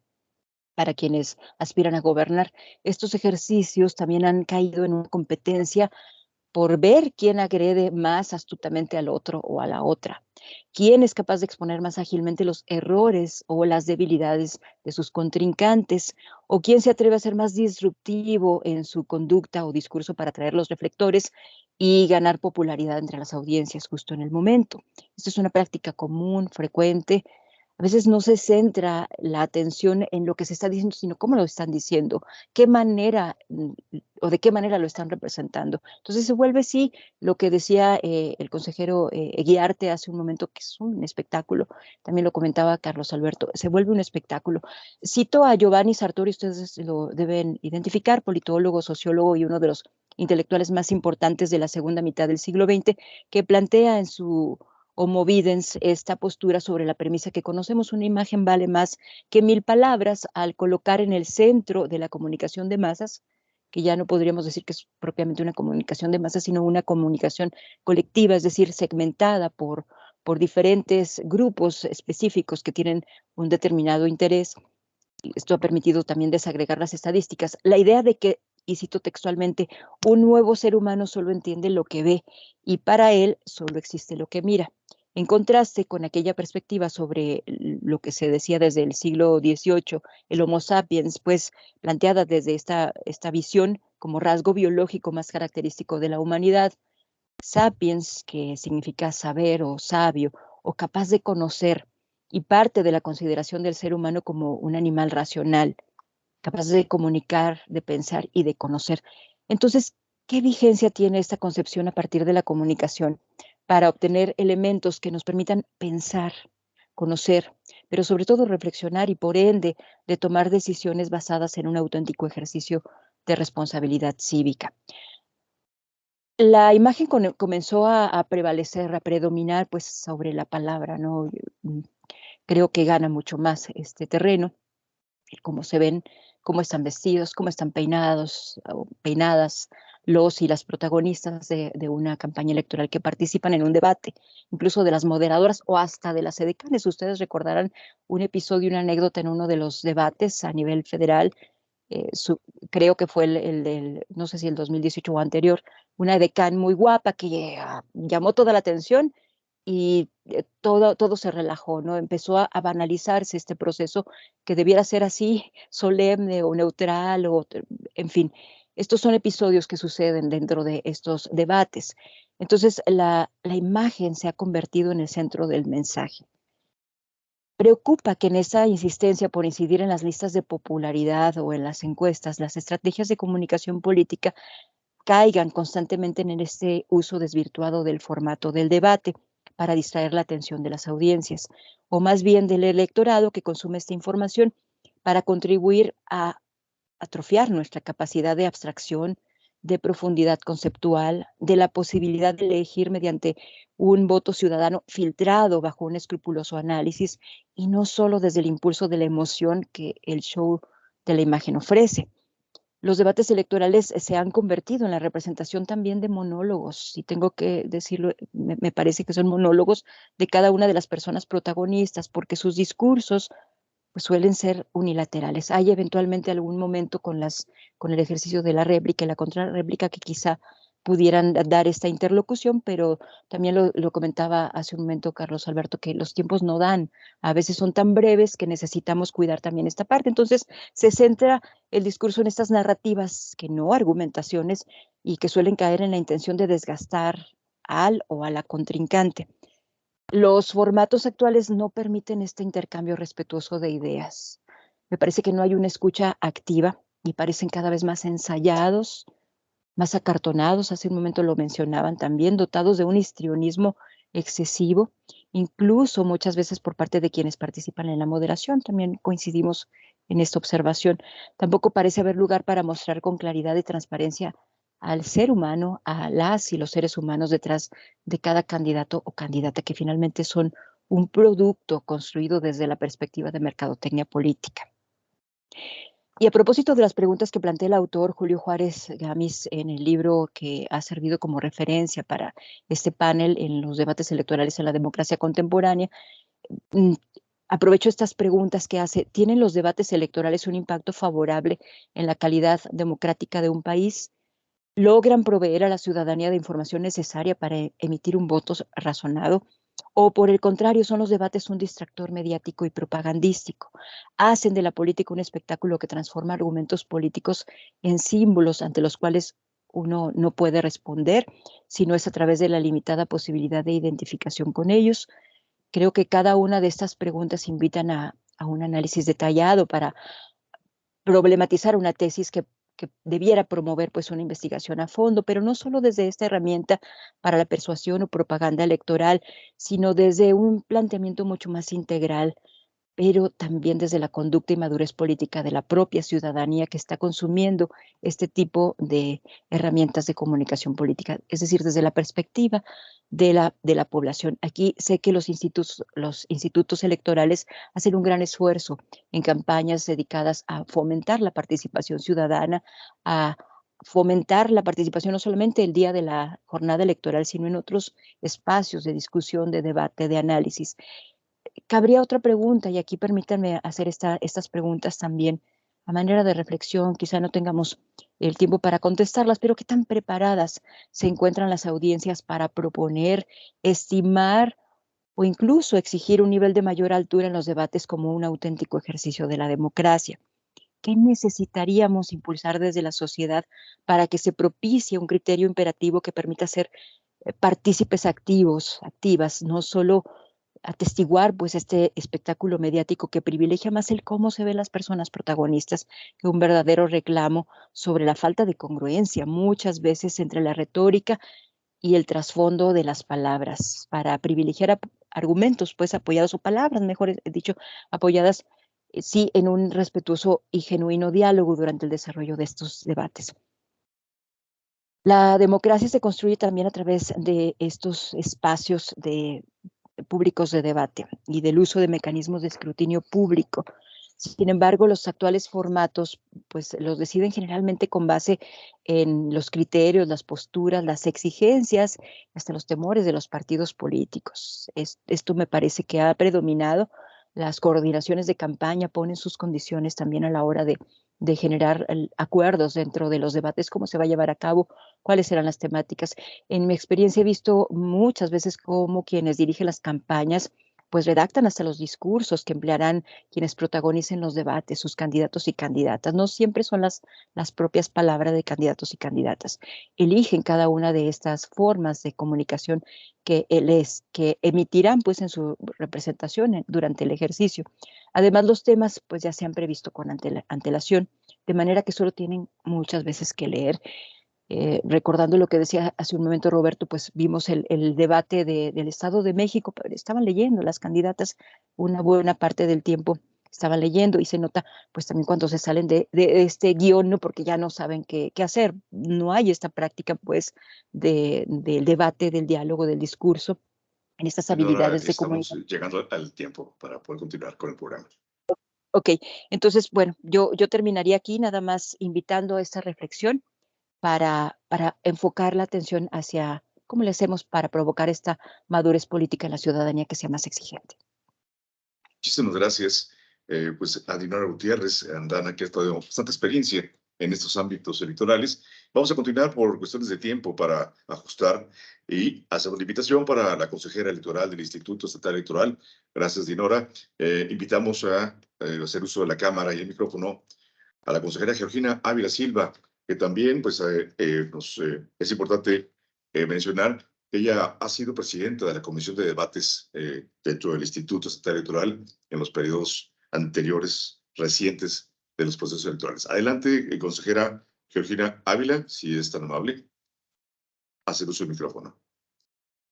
para quienes aspiran a gobernar. Estos ejercicios también han caído en una competencia por ver quién agrede más astutamente al otro o a la otra, quién es capaz de exponer más ágilmente los errores o las debilidades de sus contrincantes, o quién se atreve a ser más disruptivo en su conducta o discurso para atraer los reflectores y ganar popularidad entre las audiencias justo en el momento. Esta es una práctica común, frecuente. A veces no se centra la atención en lo que se está diciendo, sino cómo lo están diciendo, qué manera o de qué manera lo están representando. Entonces se vuelve, sí, lo que decía el consejero Eguiarte hace un momento, que es un espectáculo, también lo comentaba Carlos Alberto, se vuelve un espectáculo. Cito a Giovanni Sartori, ustedes lo deben identificar, politólogo, sociólogo y uno de los intelectuales más importantes de la segunda mitad del siglo XX, que plantea en su Homo Videns esta postura sobre la premisa que conocemos: una imagen vale más que 1000 palabras, al colocar en el centro de la comunicación de masas, que ya no podríamos decir que es propiamente una comunicación de masas, sino una comunicación colectiva, es decir, segmentada por diferentes grupos específicos que tienen un determinado interés. Esto ha permitido también desagregar las estadísticas. La idea de que, y cito textualmente, un nuevo ser humano solo entiende lo que ve y para él solo existe lo que mira. En contraste con aquella perspectiva sobre lo que se decía desde el siglo XVIII, el Homo sapiens, pues planteada desde esta visión como rasgo biológico más característico de la humanidad, sapiens, que significa saber o sabio o capaz de conocer, y parte de la consideración del ser humano como un animal racional, capaz de comunicar, de pensar y de conocer. Entonces, ¿qué vigencia tiene esta concepción a partir de la comunicación para obtener elementos que nos permitan pensar, conocer, pero sobre todo reflexionar y por ende de tomar decisiones basadas en un auténtico ejercicio de responsabilidad cívica? La imagen comenzó a prevalecer, a predominar, pues, sobre la palabra, ¿no? Creo que gana mucho más este terreno, cómo se ven, cómo están vestidos, cómo están peinados o peinadas los y las protagonistas de una campaña electoral que participan en un debate, incluso de las moderadoras o hasta de las edecanes. Ustedes recordarán un episodio, una anécdota en uno de los debates a nivel federal, creo que fue no sé si el 2018 o anterior, una edecán muy guapa que llamó toda la atención y todo se relajó, ¿no? Empezó a banalizarse este proceso que debiera ser así, solemne o neutral, en fin. Estos son episodios que suceden dentro de estos debates. Entonces, la imagen se ha convertido en el centro del mensaje. Preocupa que en esa insistencia por incidir en las listas de popularidad o en las encuestas, las estrategias de comunicación política caigan constantemente en este uso desvirtuado del formato del debate para distraer la atención de las audiencias, o más bien del electorado que consume esta información para contribuir a atrofiar nuestra capacidad de abstracción, de profundidad conceptual, de la posibilidad de elegir mediante un voto ciudadano filtrado bajo un escrupuloso análisis y no solo desde el impulso de la emoción que el show de la imagen ofrece. Los debates electorales se han convertido en la representación también de monólogos, y tengo que decirlo, me parece que son monólogos de cada una de las personas protagonistas, porque sus discursos pues suelen ser unilaterales. Hay eventualmente algún momento con el ejercicio de la réplica y la contrarréplica que quizá pudieran dar esta interlocución, pero también lo comentaba hace un momento Carlos Alberto, que los tiempos no dan, a veces son tan breves que necesitamos cuidar también esta parte. Entonces se centra el discurso en estas narrativas, que no argumentaciones, y que suelen caer en la intención de desgastar al o a la contrincante. Los formatos actuales no permiten este intercambio respetuoso de ideas. Me parece que no hay una escucha activa y parecen cada vez más ensayados, más acartonados. Hace un momento lo mencionaban también, dotados de un histrionismo excesivo, incluso muchas veces por parte de quienes participan en la moderación. También coincidimos en esta observación. Tampoco parece haber lugar para mostrar con claridad y transparencia al ser humano, a las y los seres humanos detrás de cada candidato o candidata, que finalmente son un producto construido desde la perspectiva de mercadotecnia política. Y a propósito de las preguntas que plantea el autor Julio Juárez Gamis en el libro que ha servido como referencia para este panel en los debates electorales en la democracia contemporánea, aprovecho estas preguntas que hace. ¿Tienen los debates electorales un impacto favorable en la calidad democrática de un país? ¿Logran proveer a la ciudadanía de información necesaria para emitir un voto razonado? ¿O por el contrario, son los debates un distractor mediático y propagandístico? ¿Hacen de la política un espectáculo que transforma argumentos políticos en símbolos ante los cuales uno no puede responder, sino es a través de la limitada posibilidad de identificación con ellos? Creo que cada una de estas preguntas invitan a un análisis detallado para problematizar una tesis que debiera promover pues una investigación a fondo, pero no solo desde esta herramienta para la persuasión o propaganda electoral, sino desde un planteamiento mucho más integral, pero también desde la conducta y madurez política de la propia ciudadanía que está consumiendo este tipo de herramientas de comunicación política, es decir, desde la perspectiva de la población. Aquí sé que los institutos electorales hacen un gran esfuerzo en campañas dedicadas a fomentar la participación ciudadana, a fomentar la participación no solamente el día de la jornada electoral, sino en otros espacios de discusión, de debate, de análisis. Cabría otra pregunta, y aquí permítanme hacer estas preguntas también a manera de reflexión. Quizá no tengamos el tiempo para contestarlas, pero ¿qué tan preparadas se encuentran las audiencias para proponer, estimar o incluso exigir un nivel de mayor altura en los debates como un auténtico ejercicio de la democracia? ¿Qué necesitaríamos impulsar desde la sociedad para que se propicie un criterio imperativo que permita ser partícipes activas, no solo atestiguar pues este espectáculo mediático que privilegia más el cómo se ven las personas protagonistas que un verdadero reclamo sobre la falta de congruencia muchas veces entre la retórica y el trasfondo de las palabras, para privilegiar argumentos pues apoyados, o palabras mejor dicho, apoyadas sí en un respetuoso y genuino diálogo durante el desarrollo de estos debates? La democracia se construye también a través de estos espacios públicos de debate y del uso de mecanismos de escrutinio público. Sin embargo, los actuales formatos, pues los deciden generalmente con base en los criterios, las posturas, las exigencias, hasta los temores de los partidos políticos. Esto me parece que ha predominado. Las coordinaciones de campaña ponen sus condiciones también a la hora de generar acuerdos dentro de los debates, cómo se va a llevar a cabo, cuáles serán las temáticas. En mi experiencia he visto muchas veces cómo quienes dirigen las campañas pues redactan hasta los discursos que emplearán quienes protagonicen los debates, sus candidatos y candidatas. No siempre son las propias palabras de candidatos y candidatas. Eligen cada una de estas formas de comunicación que emitirán pues en su representación durante el ejercicio. Además, los temas pues ya se han previsto con antelación, de manera que solo tienen muchas veces que leer. Recordando lo que decía hace un momento Roberto, pues vimos el debate del Estado de México, pero estaban leyendo las candidatas una buena parte del tiempo, estaban leyendo y se nota pues también cuando se salen de este guión, ¿no? Porque ya no saben qué hacer, no hay esta práctica pues del debate, del diálogo, del discurso, en estas habilidades de comunicación. Estamos llegando al tiempo para poder continuar con el programa. Ok, entonces, bueno, yo terminaría aquí nada más invitando a esta reflexión para enfocar la atención hacia cómo le hacemos para provocar esta madurez política en la ciudadanía que sea más exigente. Muchísimas gracias. Pues a Dinora Gutiérrez, Andana, que ha tenido bastante experiencia en estos ámbitos electorales. Vamos a continuar por cuestiones de tiempo para ajustar y hacer una invitación para la consejera electoral del Instituto Estatal Electoral. Gracias, Dinora. Invitamos a hacer uso de la cámara y el micrófono a la consejera Georgina Ávila Silva, que también pues, es importante mencionar que ella ha sido presidenta de la Comisión de Debates dentro del Instituto Estatal Electoral en los periodos anteriores, recientes de los procesos electorales. Adelante, consejera Georgina Ávila, si es tan amable, hacer uso del micrófono.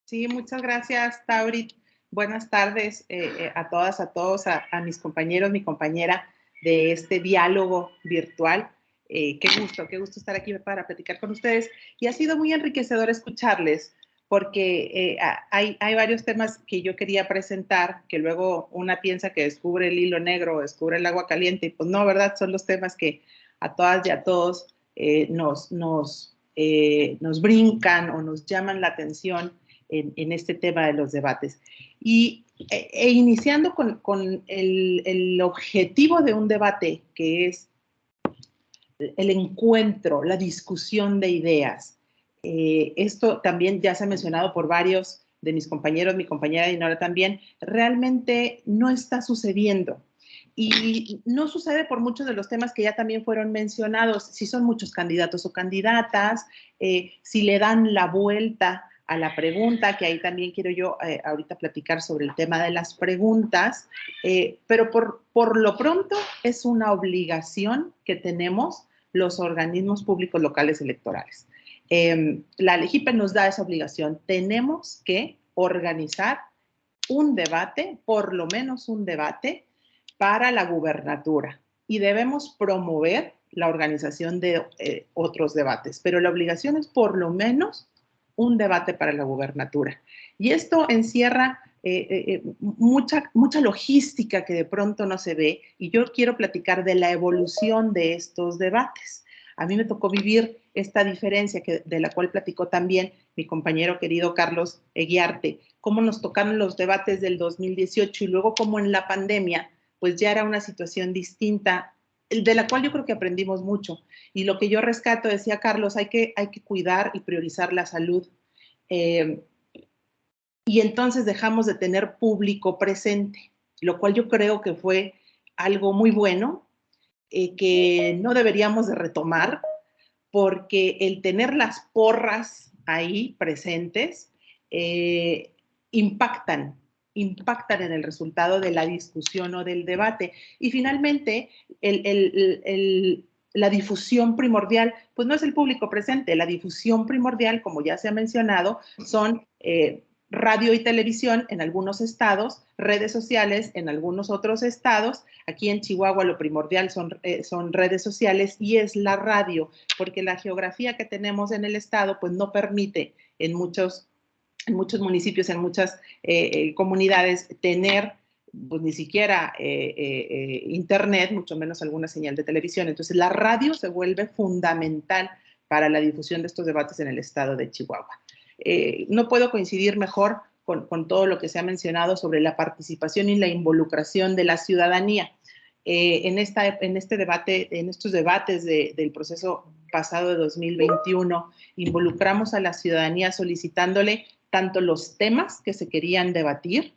Sí, muchas gracias, Taurit. Buenas tardes a todas, a todos, a mis compañeros, mi compañera de este diálogo virtual. Qué gusto estar aquí para platicar con ustedes. Y ha sido muy enriquecedor escucharles, porque hay varios temas que yo quería presentar, que luego una piensa que descubre el hilo negro, descubre el agua caliente, y pues no, ¿verdad? Son los temas que a todas y a todos nos brincan o nos llaman la atención en este tema de los debates. Y iniciando con el objetivo de un debate, que es el encuentro, la discusión de ideas. Esto también ya se ha mencionado por varios de mis compañeros, mi compañera Dinora también, realmente no está sucediendo. Y no sucede por muchos de los temas que ya también fueron mencionados, si son muchos candidatos o candidatas, si le dan la vuelta a la pregunta, que ahí también quiero yo ahorita platicar sobre el tema de las preguntas, pero por lo pronto es una obligación que tenemos los organismos públicos locales electorales. La LEGIPE nos da esa obligación. Tenemos que organizar un debate, por lo menos un debate, para la gubernatura y debemos promover la organización de otros debates, pero la obligación es por lo menos un debate para la gubernatura. Y esto encierra mucha logística que de pronto no se ve, y yo quiero platicar de la evolución de estos debates. A mí me tocó vivir esta diferencia de la cual platicó también mi compañero querido Carlos Eguiarte, cómo nos tocaron los debates del 2018 y luego cómo en la pandemia pues ya era una situación distinta, de la cual yo creo que aprendimos mucho. Y lo que yo rescato, decía Carlos, hay que cuidar y priorizar la salud. Y entonces dejamos de tener público presente, lo cual yo creo que fue algo muy bueno, que no deberíamos de retomar, porque el tener las porras ahí presentes impactan en el resultado de la discusión o del debate. Y finalmente, la difusión primordial, pues no es el público presente, la difusión primordial, como ya se ha mencionado, son radio y televisión en algunos estados, redes sociales en algunos otros estados. Aquí en Chihuahua lo primordial son redes sociales y es la radio, porque la geografía que tenemos en el estado pues no permite en muchos municipios, en muchas comunidades, tener pues ni siquiera internet, mucho menos alguna señal de televisión. Entonces la radio se vuelve fundamental para la difusión de estos debates en el estado de Chihuahua. No puedo coincidir mejor con todo lo que se ha mencionado sobre la participación y la involucración de la ciudadanía. En estos debates del proceso pasado de 2021, involucramos a la ciudadanía solicitándole tanto los temas que se querían debatir,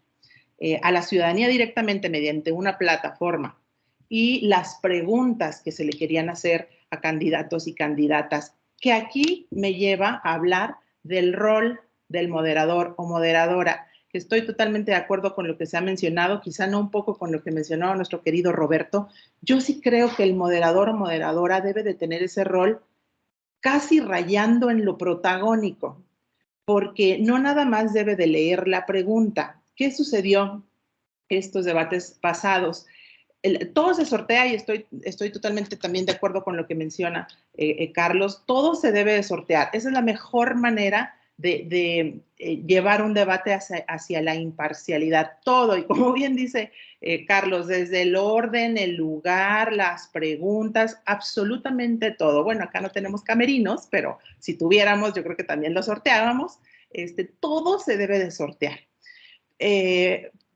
a la ciudadanía directamente mediante una plataforma, y las preguntas que se le querían hacer a candidatos y candidatas, que aquí me lleva a hablar del rol del moderador o moderadora, que estoy totalmente de acuerdo con lo que se ha mencionado, quizá no un poco con lo que mencionaba nuestro querido Roberto. Yo sí creo que el moderador o moderadora debe de tener ese rol casi rayando en lo protagónico, porque no nada más debe de leer la pregunta. ¿Qué sucedió estos debates pasados? Todo se sortea y estoy totalmente también de acuerdo con lo que menciona Carlos. Todo se debe de sortear. Esa es la mejor manera de llevar un debate hacia la imparcialidad. Todo, y como bien dice Carlos, desde el orden, el lugar, las preguntas, absolutamente todo. Bueno, acá no tenemos camerinos, pero si tuviéramos, yo creo que también lo sorteábamos. Todo se debe de sortear.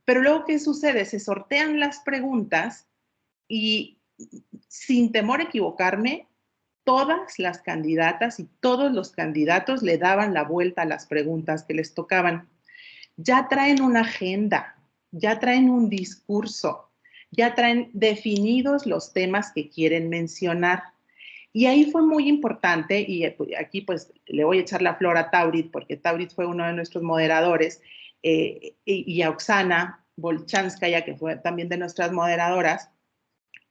Pero luego, ¿qué sucede? Se sortean las preguntas y, sin temor a equivocarme, todas las candidatas y todos los candidatos le daban la vuelta a las preguntas que les tocaban. Ya traen una agenda, ya traen un discurso, ya traen definidos los temas que quieren mencionar. Y ahí fue muy importante, y aquí pues le voy a echar la flor a Taurit, porque Taurit fue uno de nuestros moderadores, y a Oksana Bolchanskaya, que fue también de nuestras moderadoras,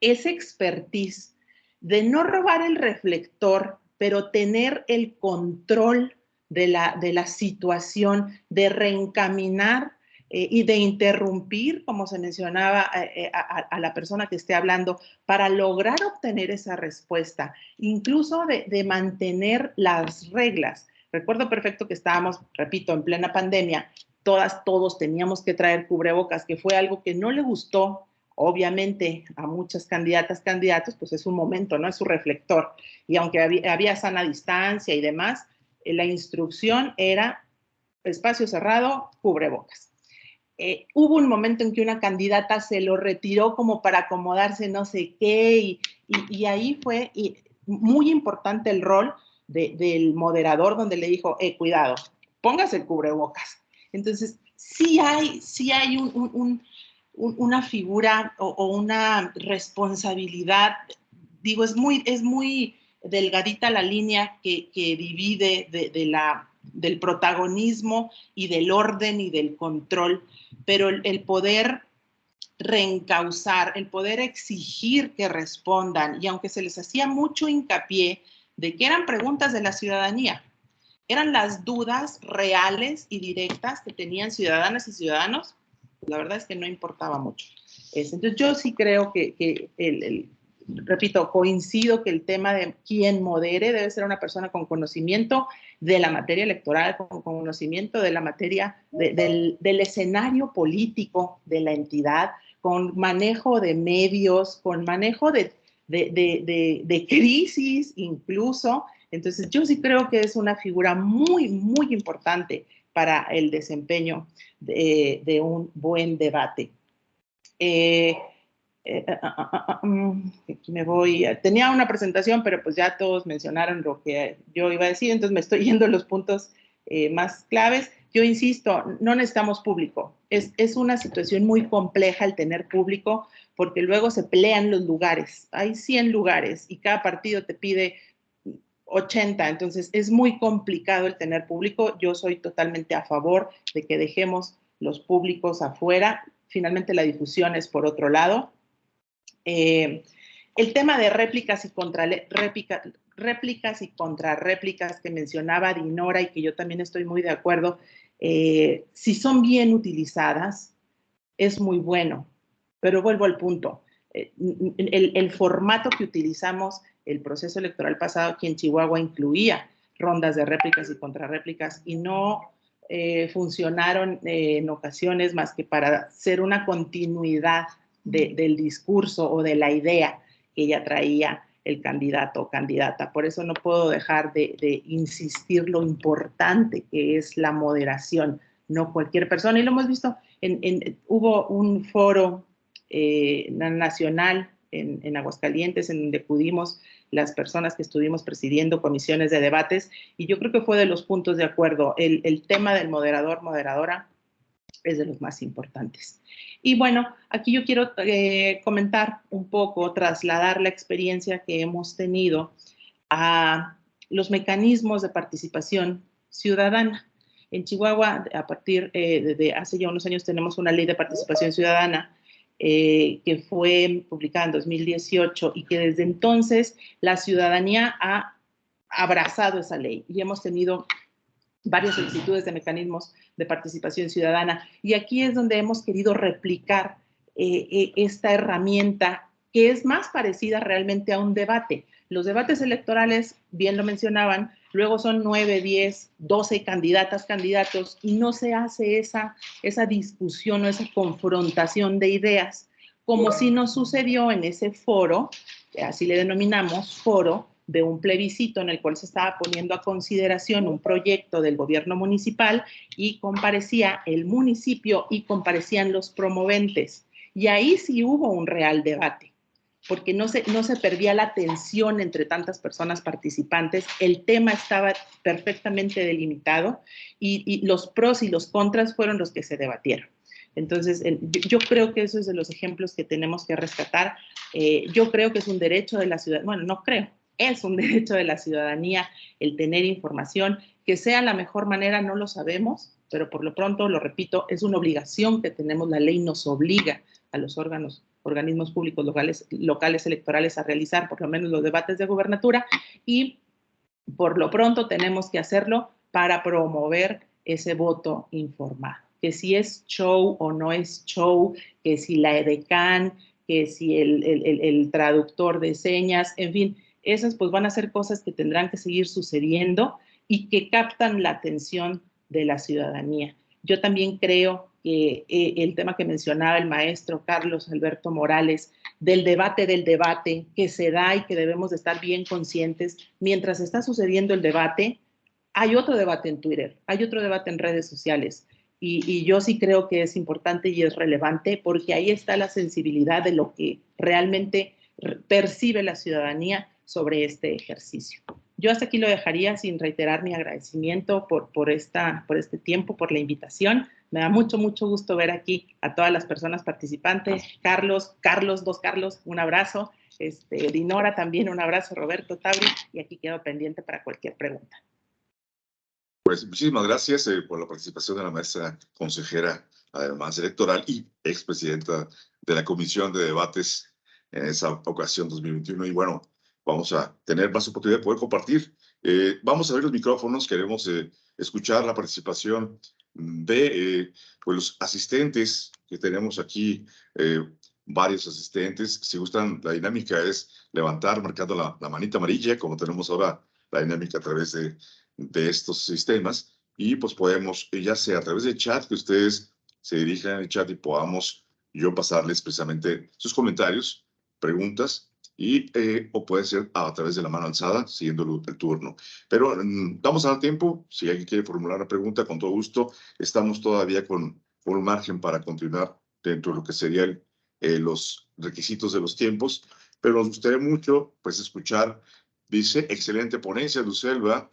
ese expertise de no robar el reflector, pero tener el control de la situación, de reencaminar y de interrumpir, como se mencionaba, a la persona que esté hablando, para lograr obtener esa respuesta, incluso de mantener las reglas. Recuerdo perfecto que estábamos, repito, en plena pandemia, todos teníamos que traer cubrebocas, que fue algo que no le gustó, obviamente, a muchas candidatas, candidatos, pues es un momento, ¿no? Es su reflector. Y aunque había sana distancia y demás, la instrucción era espacio cerrado, cubrebocas. Hubo un momento en que una candidata se lo retiró como para acomodarse no sé qué, y ahí fue muy importante el rol del moderador, donde le dijo, cuidado, póngase el cubrebocas. Entonces, sí hay una figura o una responsabilidad, digo, es muy delgadita la línea que divide del protagonismo y del orden y del control, pero el poder reencauzar, el poder exigir que respondan, y aunque se les hacía mucho hincapié de que eran preguntas de la ciudadanía, eran las dudas reales y directas que tenían ciudadanas y ciudadanos, la verdad es que no importaba mucho. Entonces yo sí creo que repito, coincido que el tema de quién modere debe ser una persona con conocimiento de la materia electoral, con conocimiento de la materia del escenario político de la entidad, con manejo de medios, con manejo de crisis incluso. Entonces yo sí creo que es una figura muy, muy importante para el desempeño de un buen debate. Aquí me voy. Tenía una presentación, pero pues ya todos mencionaron lo que yo iba a decir, entonces me estoy yendo a los puntos más claves. Yo insisto, no necesitamos público. Es una situación muy compleja el tener público, porque luego se pelean los lugares. Hay 100 lugares y cada partido te pide 80, entonces es muy complicado el tener público. Yo soy totalmente a favor de que dejemos los públicos afuera. Finalmente la difusión es por otro lado. El tema de réplicas y contrarréplicas que mencionaba Dinora y que yo también estoy muy de acuerdo, si son bien utilizadas, es muy bueno, pero vuelvo al punto. El formato que utilizamos, el proceso electoral pasado aquí en Chihuahua incluía rondas de réplicas y contrarréplicas y no funcionaron en ocasiones más que para ser una continuidad del discurso o de la idea que ya traía el candidato o candidata. Por eso no puedo dejar de insistir lo importante que es la moderación. No cualquier persona, y lo hemos visto, hubo un foro nacional en Aguascalientes en donde acudimos las personas que estuvimos presidiendo comisiones de debates, y yo creo que fue de los puntos de acuerdo. El tema del moderador, moderadora, es de los más importantes. Y bueno, aquí yo quiero comentar un poco, trasladar la experiencia que hemos tenido a los mecanismos de participación ciudadana. En Chihuahua, a partir de hace ya unos años, tenemos una ley de participación ciudadana que fue publicada en 2018 y que desde entonces la ciudadanía ha abrazado esa ley y hemos tenido varias solicitudes de mecanismos de participación ciudadana. Y aquí es donde hemos querido replicar esta herramienta que es más parecida realmente a un debate. Los debates electorales, bien lo mencionaban, luego son 9, 10, 12 candidatas, candidatos, y no se hace esa discusión o esa confrontación de ideas, como si nos sucedió en ese foro, así le denominamos, foro, de un plebiscito en el cual se estaba poniendo a consideración un proyecto del gobierno municipal y comparecía el municipio y comparecían los promoventes. Y ahí sí hubo un real debate, porque no se perdía la tensión entre tantas personas participantes, el tema estaba perfectamente delimitado y los pros y los contras fueron los que se debatieron. Entonces, yo creo que eso es de los ejemplos que tenemos que rescatar. Yo creo que es un derecho de la ciudadanía, bueno, no creo, es un derecho de la ciudadanía el tener información, que sea la mejor manera, no lo sabemos, pero por lo pronto, lo repito, es una obligación que tenemos, la ley nos obliga a los organismos públicos locales electorales a realizar por lo menos los debates de gubernatura y por lo pronto tenemos que hacerlo para promover ese voto informado. Que si es show o no es show, que si la edecán, que si el traductor de señas, en fin, esas pues van a ser cosas que tendrán que seguir sucediendo y que captan la atención de la ciudadanía. Yo también creo que el tema que mencionaba el maestro Carlos Alberto Morales, del debate que se da y que debemos de estar bien conscientes, mientras está sucediendo el debate, hay otro debate en Twitter, hay otro debate en redes sociales. Y yo sí creo que es importante y es relevante porque ahí está la sensibilidad de lo que realmente percibe la ciudadanía sobre este ejercicio. Yo hasta aquí lo dejaría sin reiterar mi agradecimiento por este tiempo, por la invitación. Me da mucho gusto ver aquí a todas las personas participantes. Carlos, dos Carlos, un abrazo. Dinora también, un abrazo. Roberto, Tauri, y aquí quedo pendiente para cualquier pregunta. Pues muchísimas gracias por la participación de la maestra consejera, además electoral y expresidenta de la Comisión de Debates en esa ocasión 2021. Y bueno, vamos a tener más oportunidad de poder compartir. Vamos a ver los micrófonos, queremos escuchar la participación de pues los asistentes que tenemos aquí, varios asistentes. Si gustan, la dinámica es levantar marcando la manita amarilla, como tenemos ahora la dinámica a través de estos sistemas, y pues podemos, ya sea a través del chat, que ustedes se dirijan al chat y podamos yo pasarles precisamente sus comentarios, preguntas, y o puede ser a través de la mano alzada, siguiendo el turno. Pero vamos a dar tiempo, si alguien quiere formular una pregunta, con todo gusto. Estamos todavía con un margen para continuar dentro de lo que serían los requisitos de los tiempos, pero nos gustaría mucho pues escuchar. Dice, excelente ponencia, Lucelva.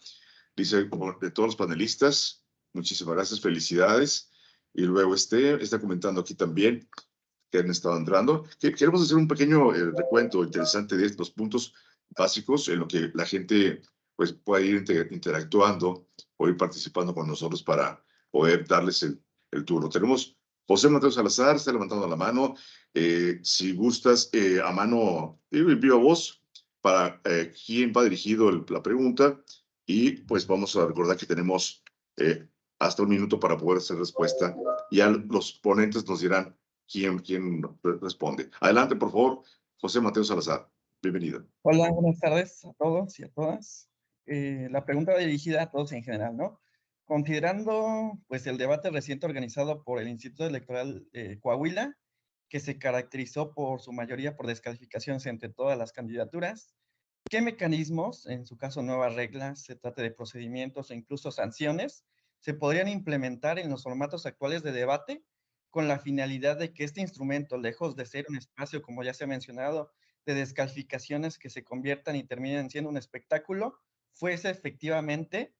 Dice, de todos los panelistas, muchísimas gracias, felicidades. Y luego está comentando aquí también que han estado entrando. Queremos hacer un pequeño recuento interesante de estos puntos básicos en lo que la gente pues pueda ir interactuando o ir participando con nosotros para poder darles el turno. Tenemos José Mateo Salazar, está levantando la mano. Si gustas, a mano, viva voz, para quién va dirigido la pregunta. Y pues vamos a recordar que tenemos hasta 1 minuto para poder hacer respuesta. Ya los ponentes nos dirán quién responde. Adelante, por favor, José Mateo Salazar. Bienvenido. Hola, buenas tardes a todos y a todas. La pregunta va dirigida a todos en general, ¿no? considerando pues el debate reciente organizado por el Instituto Electoral Coahuila, que se caracterizó por su mayoría por descalificaciones entre todas las candidaturas, ¿qué mecanismos, en su caso nuevas reglas, se trate de procedimientos o incluso sanciones, se podrían implementar en los formatos actuales de debate con la finalidad de que este instrumento, lejos de ser un espacio, como ya se ha mencionado, de descalificaciones que se conviertan y terminen siendo un espectáculo, fuese efectivamente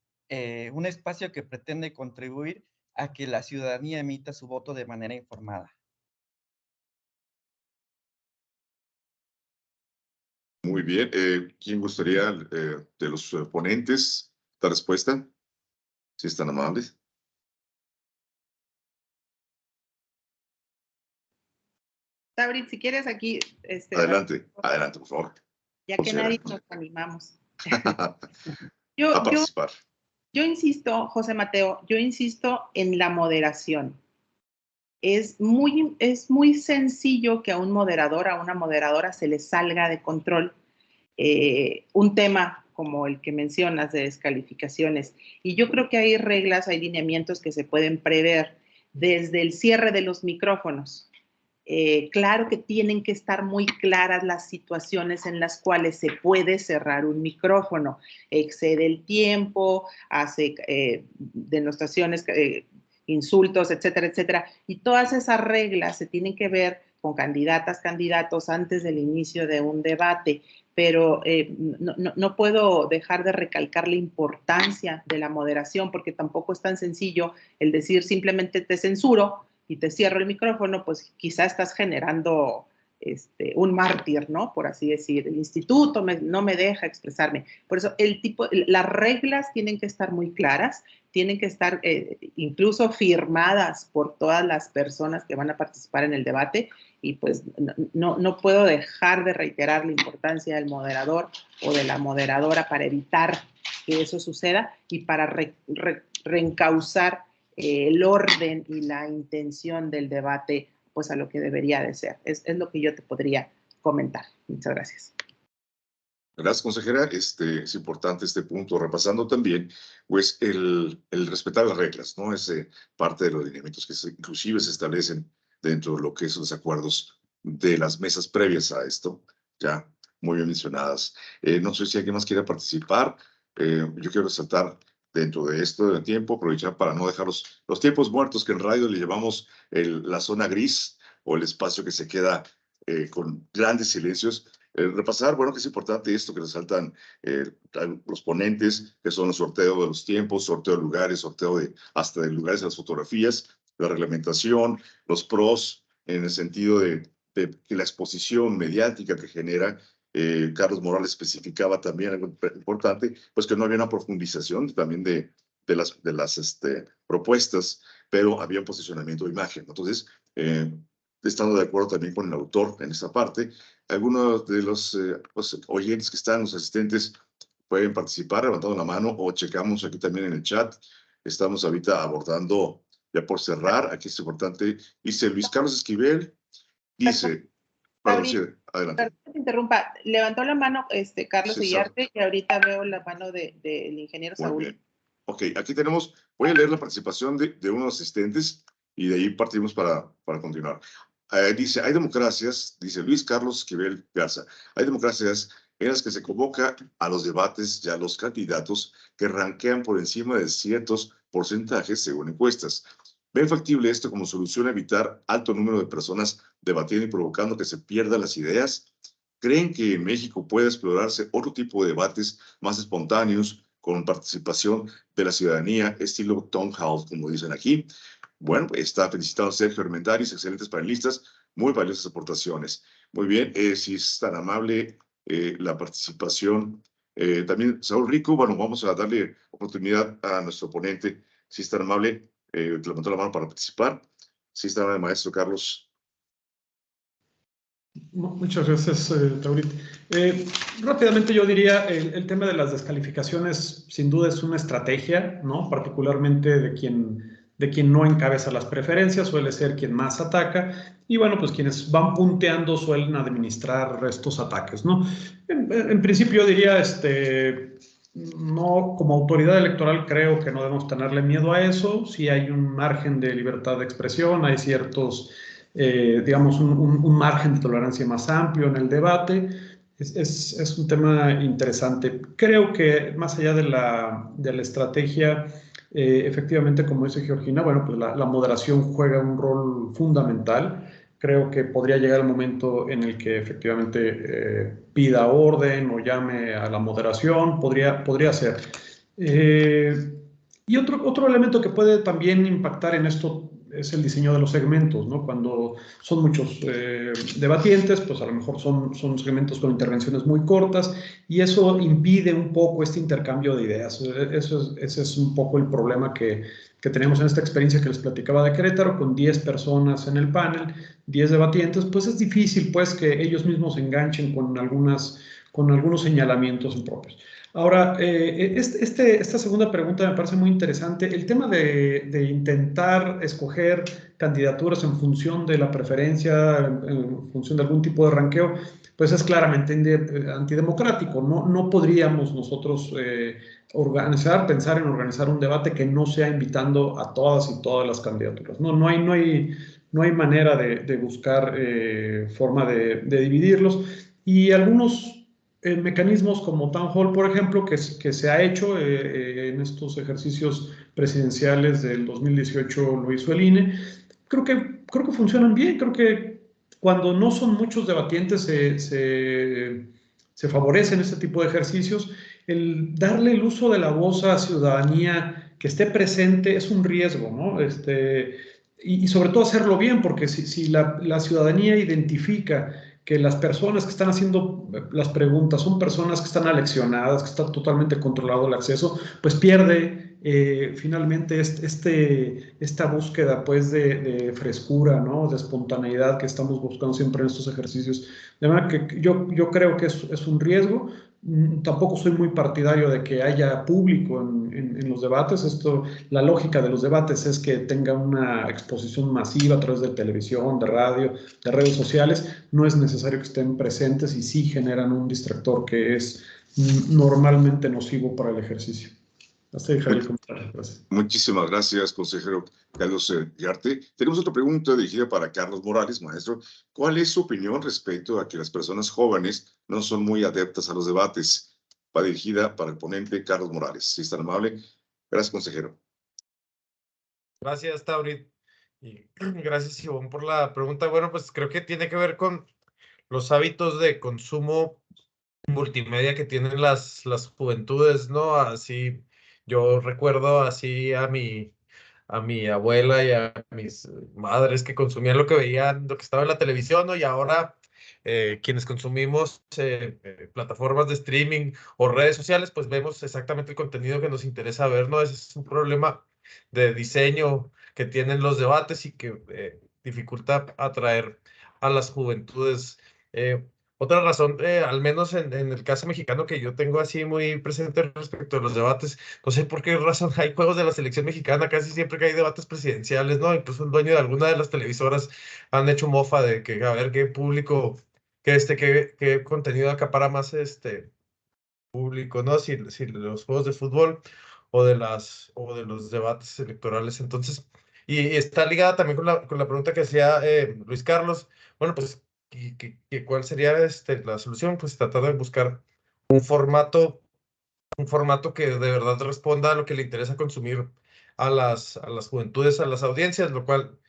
un espacio que pretende contribuir a que la ciudadanía emita su voto de manera informada? Muy bien. ¿Quién gustaría de los ponentes esta respuesta? Si están amables. Taurit, si quieres aquí. Adelante, adelante, por favor. Ya que nadie nos animamos. A Yo participar. insisto, José Mateo, yo insisto en la moderación. Es muy sencillo que a un moderador, a una moderadora se le salga de control un tema como el que mencionas de descalificaciones. Y yo creo que hay reglas, hay lineamientos que se pueden prever desde el cierre de los micrófonos. Claro que tienen que estar muy claras las situaciones en las cuales se puede cerrar un micrófono, excede el tiempo, hace denostaciones, insultos, etcétera, etcétera. Y todas esas reglas se tienen que ver con candidatas, candidatos antes del inicio de un debate, pero no puedo dejar de recalcar la importancia de la moderación, porque tampoco es tan sencillo el decir simplemente te censuro y te cierro el micrófono, pues quizá estás generando un mártir, ¿no? Por así decir. El instituto no me deja expresarme. Por eso las reglas tienen que estar muy claras, tienen que estar incluso firmadas por todas las personas que van a participar en el debate, y pues no puedo dejar de reiterar la importancia del moderador o de la moderadora para evitar que eso suceda y para reencauzar el orden y la intención del debate pues a lo que debería de ser. Es lo que yo te podría comentar. Muchas gracias. Gracias, consejera. Es importante este punto, repasando también pues el respetar las reglas, ¿no? Es parte de los lineamientos que inclusive se establecen dentro de lo que son los acuerdos de las mesas previas a esto, ya muy bien mencionadas. No sé si alguien más quiere participar. Yo quiero resaltar dentro de esto del tiempo, aprovechar para no dejar los tiempos muertos que en radio le llevamos la zona gris o el espacio que se queda con grandes silencios. Repasar, bueno, que es importante esto que resaltan los ponentes, que son el sorteo de los tiempos, sorteo de lugares, sorteo hasta de lugares de las fotografías, la reglamentación, los pros, en el sentido de que la exposición mediática que genera. Carlos Morales especificaba también algo importante, pues que no había una profundización también de las propuestas, pero había un posicionamiento de imagen. Entonces, estando de acuerdo también con el autor en esta parte, algunos de los oyentes que están, los asistentes, pueden participar levantando la mano o checamos aquí también en el chat. Estamos ahorita abordando, ya por cerrar, aquí es importante, dice Luis Carlos Esquivel, dice... Perdón, sí, adelante. Perdón que te interrumpa. Levantó la mano Carlos Sí, Iriarte y ahorita veo la mano del ingeniero Saúl. Muy bien. Ok, aquí tenemos, voy a leer la participación de uno de los asistentes y de ahí partimos para continuar. Dice, hay democracias, dice Luis Carlos Esquivel Garza, hay democracias en las que se convoca a los debates ya los candidatos que ranquean por encima de ciertos porcentajes según encuestas. ¿Ven factible esto como solución a evitar alto número de personas debatiendo y provocando que se pierdan las ideas? ¿Creen que en México puede explorarse otro tipo de debates más espontáneos con participación de la ciudadanía, estilo town hall, como dicen aquí? Bueno, está felicitado Sergio Armendariz, excelentes panelistas, muy valiosas aportaciones. Muy bien, si es tan amable la participación. También Saúl Rico, bueno, vamos a darle oportunidad a nuestro ponente, si es tan amable, levantó la mano para participar. Si es tan amable, maestro Carlos. Muchas gracias, Taurit. Rápidamente yo diría, el tema de las descalificaciones sin duda es una estrategia, ¿no? Particularmente de quien no encabeza las preferencias, suele ser quien más ataca, y bueno, pues quienes van punteando suelen administrar estos ataques, ¿no? En principio yo diría, no, como autoridad electoral creo que no debemos tenerle miedo a eso. Sí hay un margen de libertad de expresión, hay ciertos, digamos, un margen de tolerancia más amplio en el debate. Es un tema interesante. Creo que más allá de la estrategia, efectivamente, como dice Georgina, bueno, pues la moderación juega un rol fundamental. Creo que podría llegar el momento en el que efectivamente pida orden o llame a la moderación, podría ser. Y otro elemento que puede también impactar en esto es el diseño de los segmentos, ¿no? Cuando son muchos debatientes, pues a lo mejor son segmentos con intervenciones muy cortas y eso impide un poco este intercambio de ideas. Ese es un poco el problema que tenemos en esta experiencia que les platicaba de Querétaro, con 10 personas en el panel, 10 debatientes, pues es difícil pues que ellos mismos se enganchen con algunos señalamientos propios. Ahora, esta segunda pregunta me parece muy interesante. El tema de intentar escoger candidaturas en función de la preferencia, en función de algún tipo de ranqueo, pues es claramente antidemocrático. No podríamos nosotros pensar en organizar un debate que no sea invitando a todas y todas las candidaturas. No hay manera de buscar forma de dividirlos. Y algunos mecanismos como Town Hall, por ejemplo, que se ha hecho en estos ejercicios presidenciales del 2018, lo hizo el INE, creo que funcionan bien. Creo que cuando no son muchos debatientes se favorecen este tipo de ejercicios. El darle el uso de la voz a ciudadanía que esté presente es un riesgo, ¿no? Y sobre todo hacerlo bien, porque si la ciudadanía identifica que las personas que están haciendo las preguntas son personas que están aleccionadas, que está totalmente controlado el acceso, pues pierde finalmente esta búsqueda pues de frescura, ¿no? De espontaneidad que estamos buscando siempre en estos ejercicios. De manera que yo creo que es un riesgo. Tampoco soy muy partidario de que haya público en los debates. La lógica de los debates es que tenga una exposición masiva a través de televisión, de radio, de redes sociales. No es necesario que estén presentes y sí generan un distractor que es normalmente nocivo para el ejercicio. Hasta ahí dejaré el comentario. Gracias. Muchísimas gracias, consejero Carlos Llarte. Tenemos otra pregunta dirigida para Carlos Morales, maestro. ¿Cuál es su opinión respecto a que las personas jóvenes no son muy adeptas a los debates? Va dirigida para el ponente Carlos Morales. Si es tan amable. Gracias, consejero. Gracias, Taurit. Y gracias, Ivonne, por la pregunta. Bueno, pues creo que tiene que ver con los hábitos de consumo multimedia que tienen las juventudes, ¿no? Así, yo recuerdo así a mi abuela y a mis madres que consumían lo que veían, lo que estaba en la televisión, ¿no? Y ahora quienes consumimos plataformas de streaming o redes sociales, pues vemos exactamente el contenido que nos interesa ver, ¿no? Ese es un problema de diseño que tienen los debates y que dificulta atraer a las juventudes. Otra razón, al menos en el caso mexicano que yo tengo así muy presente respecto a los debates, no sé por qué razón hay juegos de la selección mexicana casi siempre que hay debates presidenciales, ¿no? Incluso el dueño de alguna de las televisoras han hecho mofa de que a ver qué público, qué contenido acapara más público, ¿no? Si los juegos de fútbol o de los debates electorales. Entonces, y está ligada también con la pregunta que hacía Luis Carlos. Bueno, pues, ¿cuál sería la solución? Pues tratar de buscar un formato que de verdad responda a lo que le interesa consumir a las juventudes, a las audiencias, lo cual,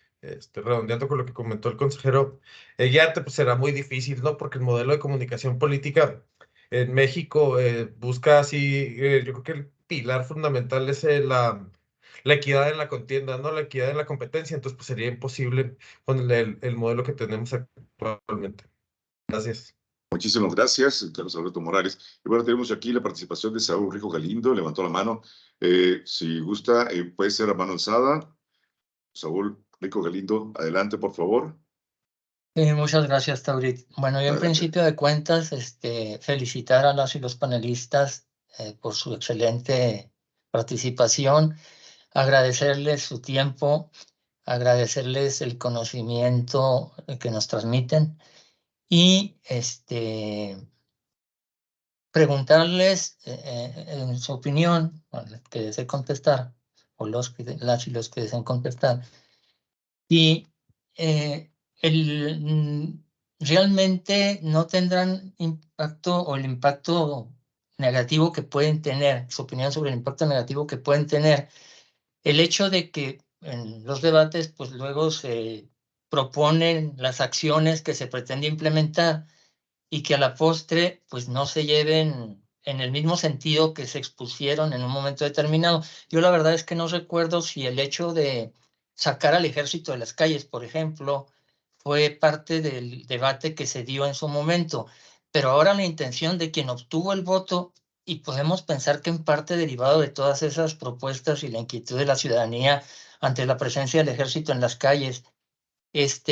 redondeando con lo que comentó el consejero Llarte, pues será muy difícil, ¿no? Porque el modelo de comunicación política en México busca así, yo creo que el pilar fundamental es la equidad en la contienda, ¿no? La equidad en la competencia, entonces pues sería imposible con el modelo que tenemos actualmente. Gracias. Muchísimas gracias, Carlos Alberto Morales. Y bueno, tenemos aquí la participación de Saúl Rico Galindo, levantó la mano. Si gusta, puede ser a mano alzada. Saúl Rico Galindo, adelante, por favor. Muchas gracias, Taurit. Bueno, yo en Adelante. principio de cuentas, felicitar a las y los panelistas por su excelente participación, agradecerles su tiempo, agradecerles el conocimiento que nos transmiten y preguntarles en su opinión, que desee contestar, o las y los que deseen contestar, y realmente no tendrán impacto o el impacto negativo que pueden tener, su opinión sobre el impacto negativo que pueden tener, el hecho de que en los debates pues luego se proponen las acciones que se pretende implementar y que a la postre pues no se lleven en el mismo sentido que se expusieron en un momento determinado. Yo la verdad es que no recuerdo si el hecho de sacar al ejército de las calles, por ejemplo, fue parte del debate que se dio en su momento, pero ahora la intención de quien obtuvo el voto, y podemos pensar que en parte derivado de todas esas propuestas y la inquietud de la ciudadanía ante la presencia del ejército en las calles, es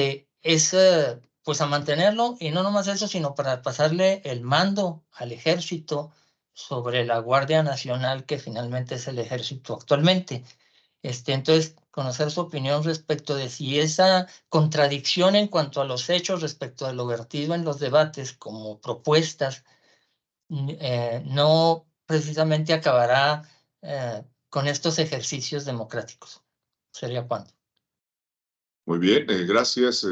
pues a mantenerlo, y no nomás eso, sino para pasarle el mando al ejército sobre la Guardia Nacional, que finalmente es el ejército actualmente. Entonces, conocer su opinión respecto de si esa contradicción en cuanto a los hechos respecto de lo vertido en los debates como propuestas, no precisamente acabará con estos ejercicios democráticos. ¿Sería cuánto? Muy bien, gracias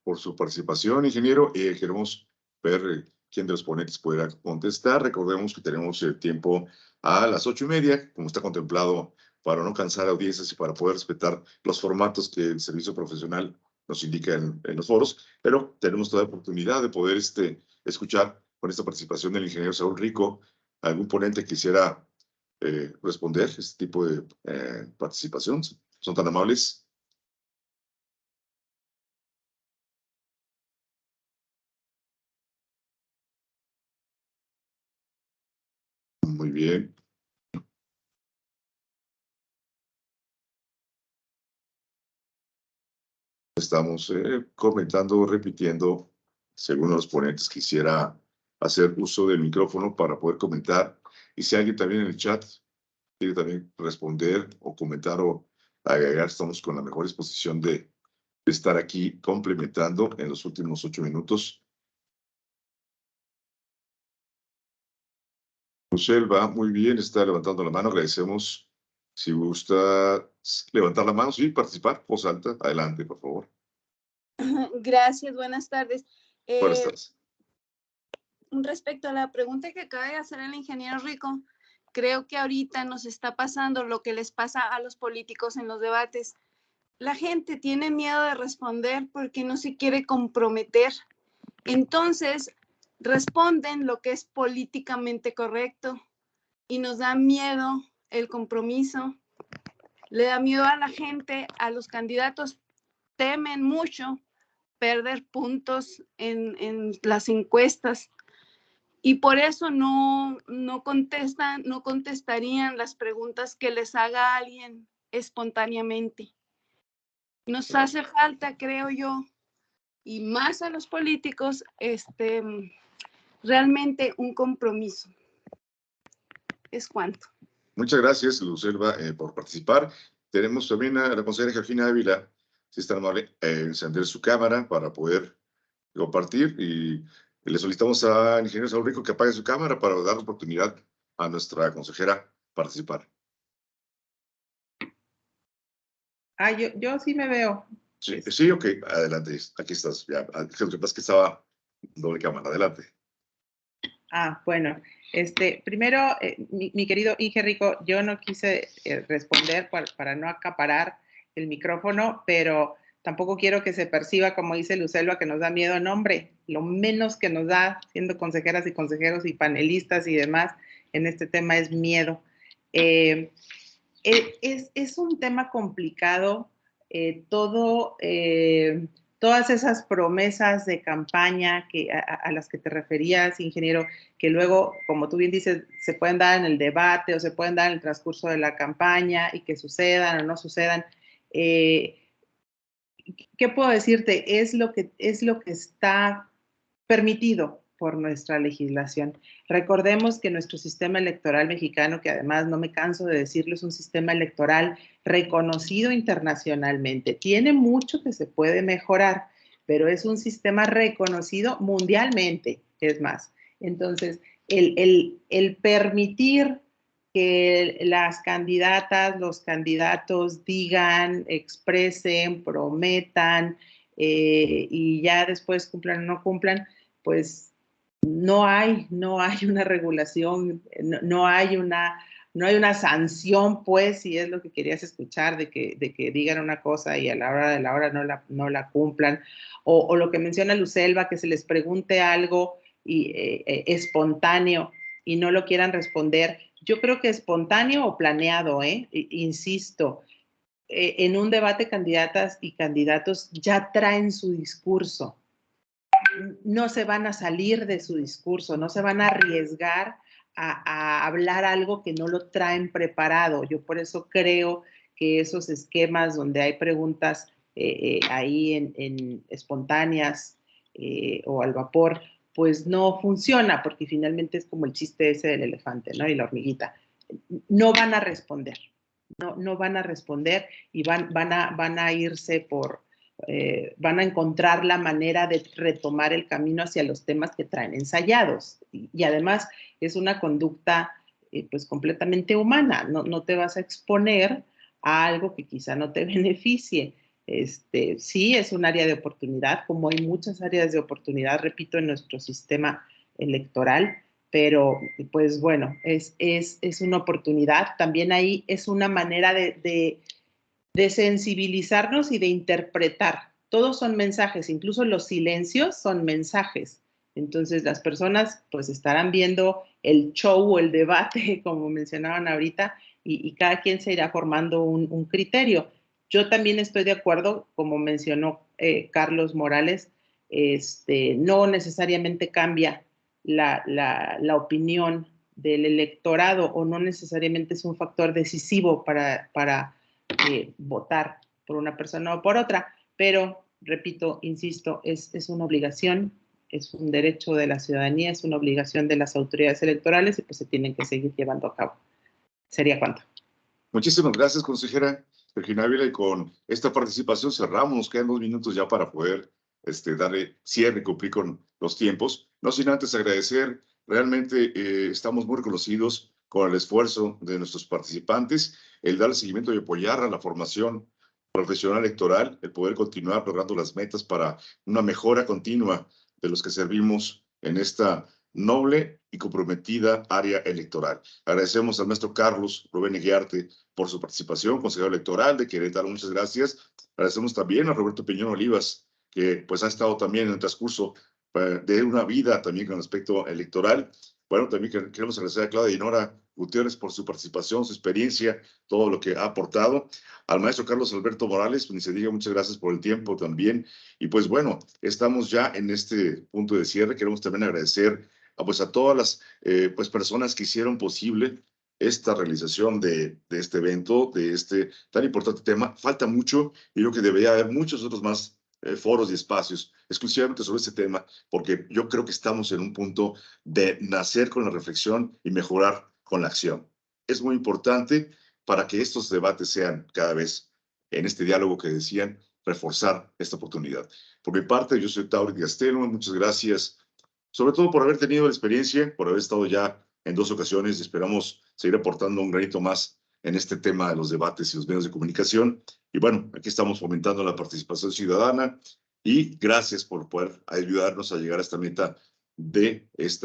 por su participación, ingeniero. Queremos ver quién de los ponentes pueda contestar. Recordemos que tenemos el tiempo a las 8:30, como está contemplado, para no cansar audiencias y para poder respetar los formatos que el servicio profesional nos indica en los foros, pero tenemos toda la oportunidad de poder escuchar con esta participación del ingeniero Saúl Rico. ¿Algún ponente quisiera responder este tipo de participación? ¿Son tan amables? Muy bien. Estamos comentando, repitiendo, según los ponentes quisiera hacer uso del micrófono para poder comentar. Y si alguien también en el chat quiere también responder o comentar o agregar, estamos con la mejor disposición de estar aquí complementando en los últimos 8 minutos. Rochelle va muy bien, está levantando la mano. Agradecemos. Si gusta levantar la mano, sí, participar, voz alta. Adelante, por favor. Gracias, buenas tardes. Buenas tardes. Respecto a la pregunta que acaba de hacer el ingeniero Rico, creo que ahorita nos está pasando lo que les pasa a los políticos en los debates. La gente tiene miedo de responder porque no se quiere comprometer. Entonces, responden lo que es políticamente correcto y nos da miedo el compromiso. Le da miedo a la gente, a los candidatos temen mucho perder puntos en las encuestas y por eso no contestarían las preguntas que les haga alguien espontáneamente. Nos hace falta, creo yo, y más a los políticos, realmente un compromiso. Es cuanto. Muchas gracias, Lucelva, por participar. Tenemos también a la consejera Georgina Ávila, si está amable, encender su cámara para poder compartir, y le solicitamos al ingeniero Saúl Rico que apague su cámara para dar la oportunidad a nuestra consejera participar. Yo sí me veo. Sí, ok, adelante, aquí estás. Ya, lo que pasa es que estaba doble cámara, adelante. Bueno, primero, mi querido Inge Rico, yo no quise responder para no acaparar el micrófono, pero tampoco quiero que se perciba, como dice Lucelva, que nos da miedo. No, hombre, lo menos que nos da, siendo consejeras y consejeros y panelistas y demás, en este tema es miedo. Es un tema complicado, todas esas promesas de campaña a las que te referías, ingeniero, que luego, como tú bien dices, se pueden dar en el debate o se pueden dar en el transcurso de la campaña y que sucedan o no sucedan. ¿Qué puedo decirte? Es lo que está permitido por nuestra legislación. Recordemos que nuestro sistema electoral mexicano, que además no me canso de decirlo, es un sistema electoral reconocido internacionalmente. Tiene mucho que se puede mejorar, pero es un sistema reconocido mundialmente, es más. Entonces, el permitir que las candidatas, los candidatos digan, expresen, prometan y ya después cumplan o no cumplan, pues no hay una regulación, no hay una sanción, pues, si es lo que querías escuchar, de que digan una cosa y a la hora de la hora no la cumplan, o lo que menciona Lucelva, que se les pregunte algo espontáneo y no lo quieran responder. Yo creo que espontáneo o planeado, insisto, en un debate candidatas y candidatos ya traen su discurso. No se van a salir de su discurso, no se van a arriesgar a hablar algo que no lo traen preparado. Yo por eso creo que esos esquemas donde hay preguntas ahí en espontáneas o al vapor, pues no funciona, porque finalmente es como el chiste ese del elefante, ¿no? Y la hormiguita. No van a responder, no van a responder y van a irse van a encontrar la manera de retomar el camino hacia los temas que traen ensayados. Y además es una conducta pues completamente humana, no te vas a exponer a algo que quizá no te beneficie. Sí, es un área de oportunidad, como hay muchas áreas de oportunidad, repito, en nuestro sistema electoral, pero pues bueno, es una oportunidad. También ahí es una manera de sensibilizarnos y de interpretar. Todos son mensajes, incluso los silencios son mensajes. Entonces las personas pues estarán viendo el show o el debate, como mencionaban ahorita, y cada quien se irá formando un criterio. Yo también estoy de acuerdo, como mencionó Carlos Morales, no necesariamente cambia la opinión del electorado o no necesariamente es un factor decisivo para votar por una persona o por otra, pero repito, insisto, es una obligación, es un derecho de la ciudadanía, es una obligación de las autoridades electorales y pues se tienen que seguir llevando a cabo. Sería cuanto. Muchísimas gracias, consejera Regina Ávila, y con esta participación cerramos, nos quedan 2 minutos ya para poder darle cierre y cumplir con los tiempos. No sin antes agradecer, realmente estamos muy reconocidos con el esfuerzo de nuestros participantes, el dar seguimiento y apoyar a la formación profesional electoral, el poder continuar logrando las metas para una mejora continua de los que servimos en esta noble y comprometida área electoral. Agradecemos al maestro Carlos Rubén Eguiarte por su participación, consejero electoral de Querétaro, muchas gracias. Agradecemos también a Roberto Piñón Olivas, que pues ha estado también en el transcurso de una vida también con aspecto electoral. Bueno, también queremos agradecer a Claudia Dinora Gutiérrez por su participación, su experiencia, todo lo que ha aportado. Al maestro Carlos Alberto Morales, pues ni se diga, muchas gracias por el tiempo también. Y pues bueno, estamos ya en este punto de cierre. Queremos también agradecer a todas las personas que hicieron posible esta realización de este evento, de este tan importante tema. Falta mucho y creo que debería haber muchos otros más foros y espacios exclusivamente sobre este tema, porque yo creo que estamos en un punto de nacer con la reflexión y mejorar con la acción. Es muy importante para que estos debates sean cada vez, en este diálogo que decían, reforzar esta oportunidad. Por mi parte, yo soy Taurit Gastelum, muchas gracias, sobre todo por haber tenido la experiencia, por haber estado ya en 2 ocasiones y esperamos seguir aportando un granito más en este tema de los debates y los medios de comunicación. Y bueno, aquí estamos fomentando la participación ciudadana y gracias por poder ayudarnos a llegar a esta meta de es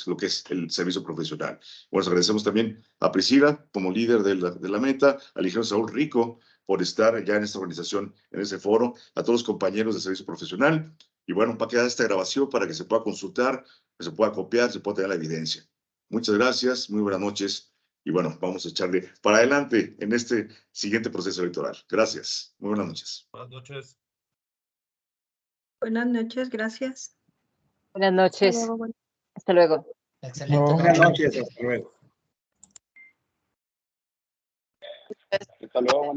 lo que es el servicio profesional. Bueno, agradecemos también a Priscila como líder de la meta, al ingeniero Saúl Rico por estar ya en esta organización, en ese foro, a todos los compañeros de servicio profesional. Y bueno, va a quedar esta grabación para que se pueda consultar, que se pueda copiar, se pueda tener la evidencia. Muchas gracias, muy buenas noches. Y bueno, vamos a echarle para adelante en este siguiente proceso electoral. Gracias. Muy buenas noches. Buenas noches. Buenas noches, gracias. Buenas noches. Hasta luego. Excelente. Buenas noches, hasta luego. Hasta luego.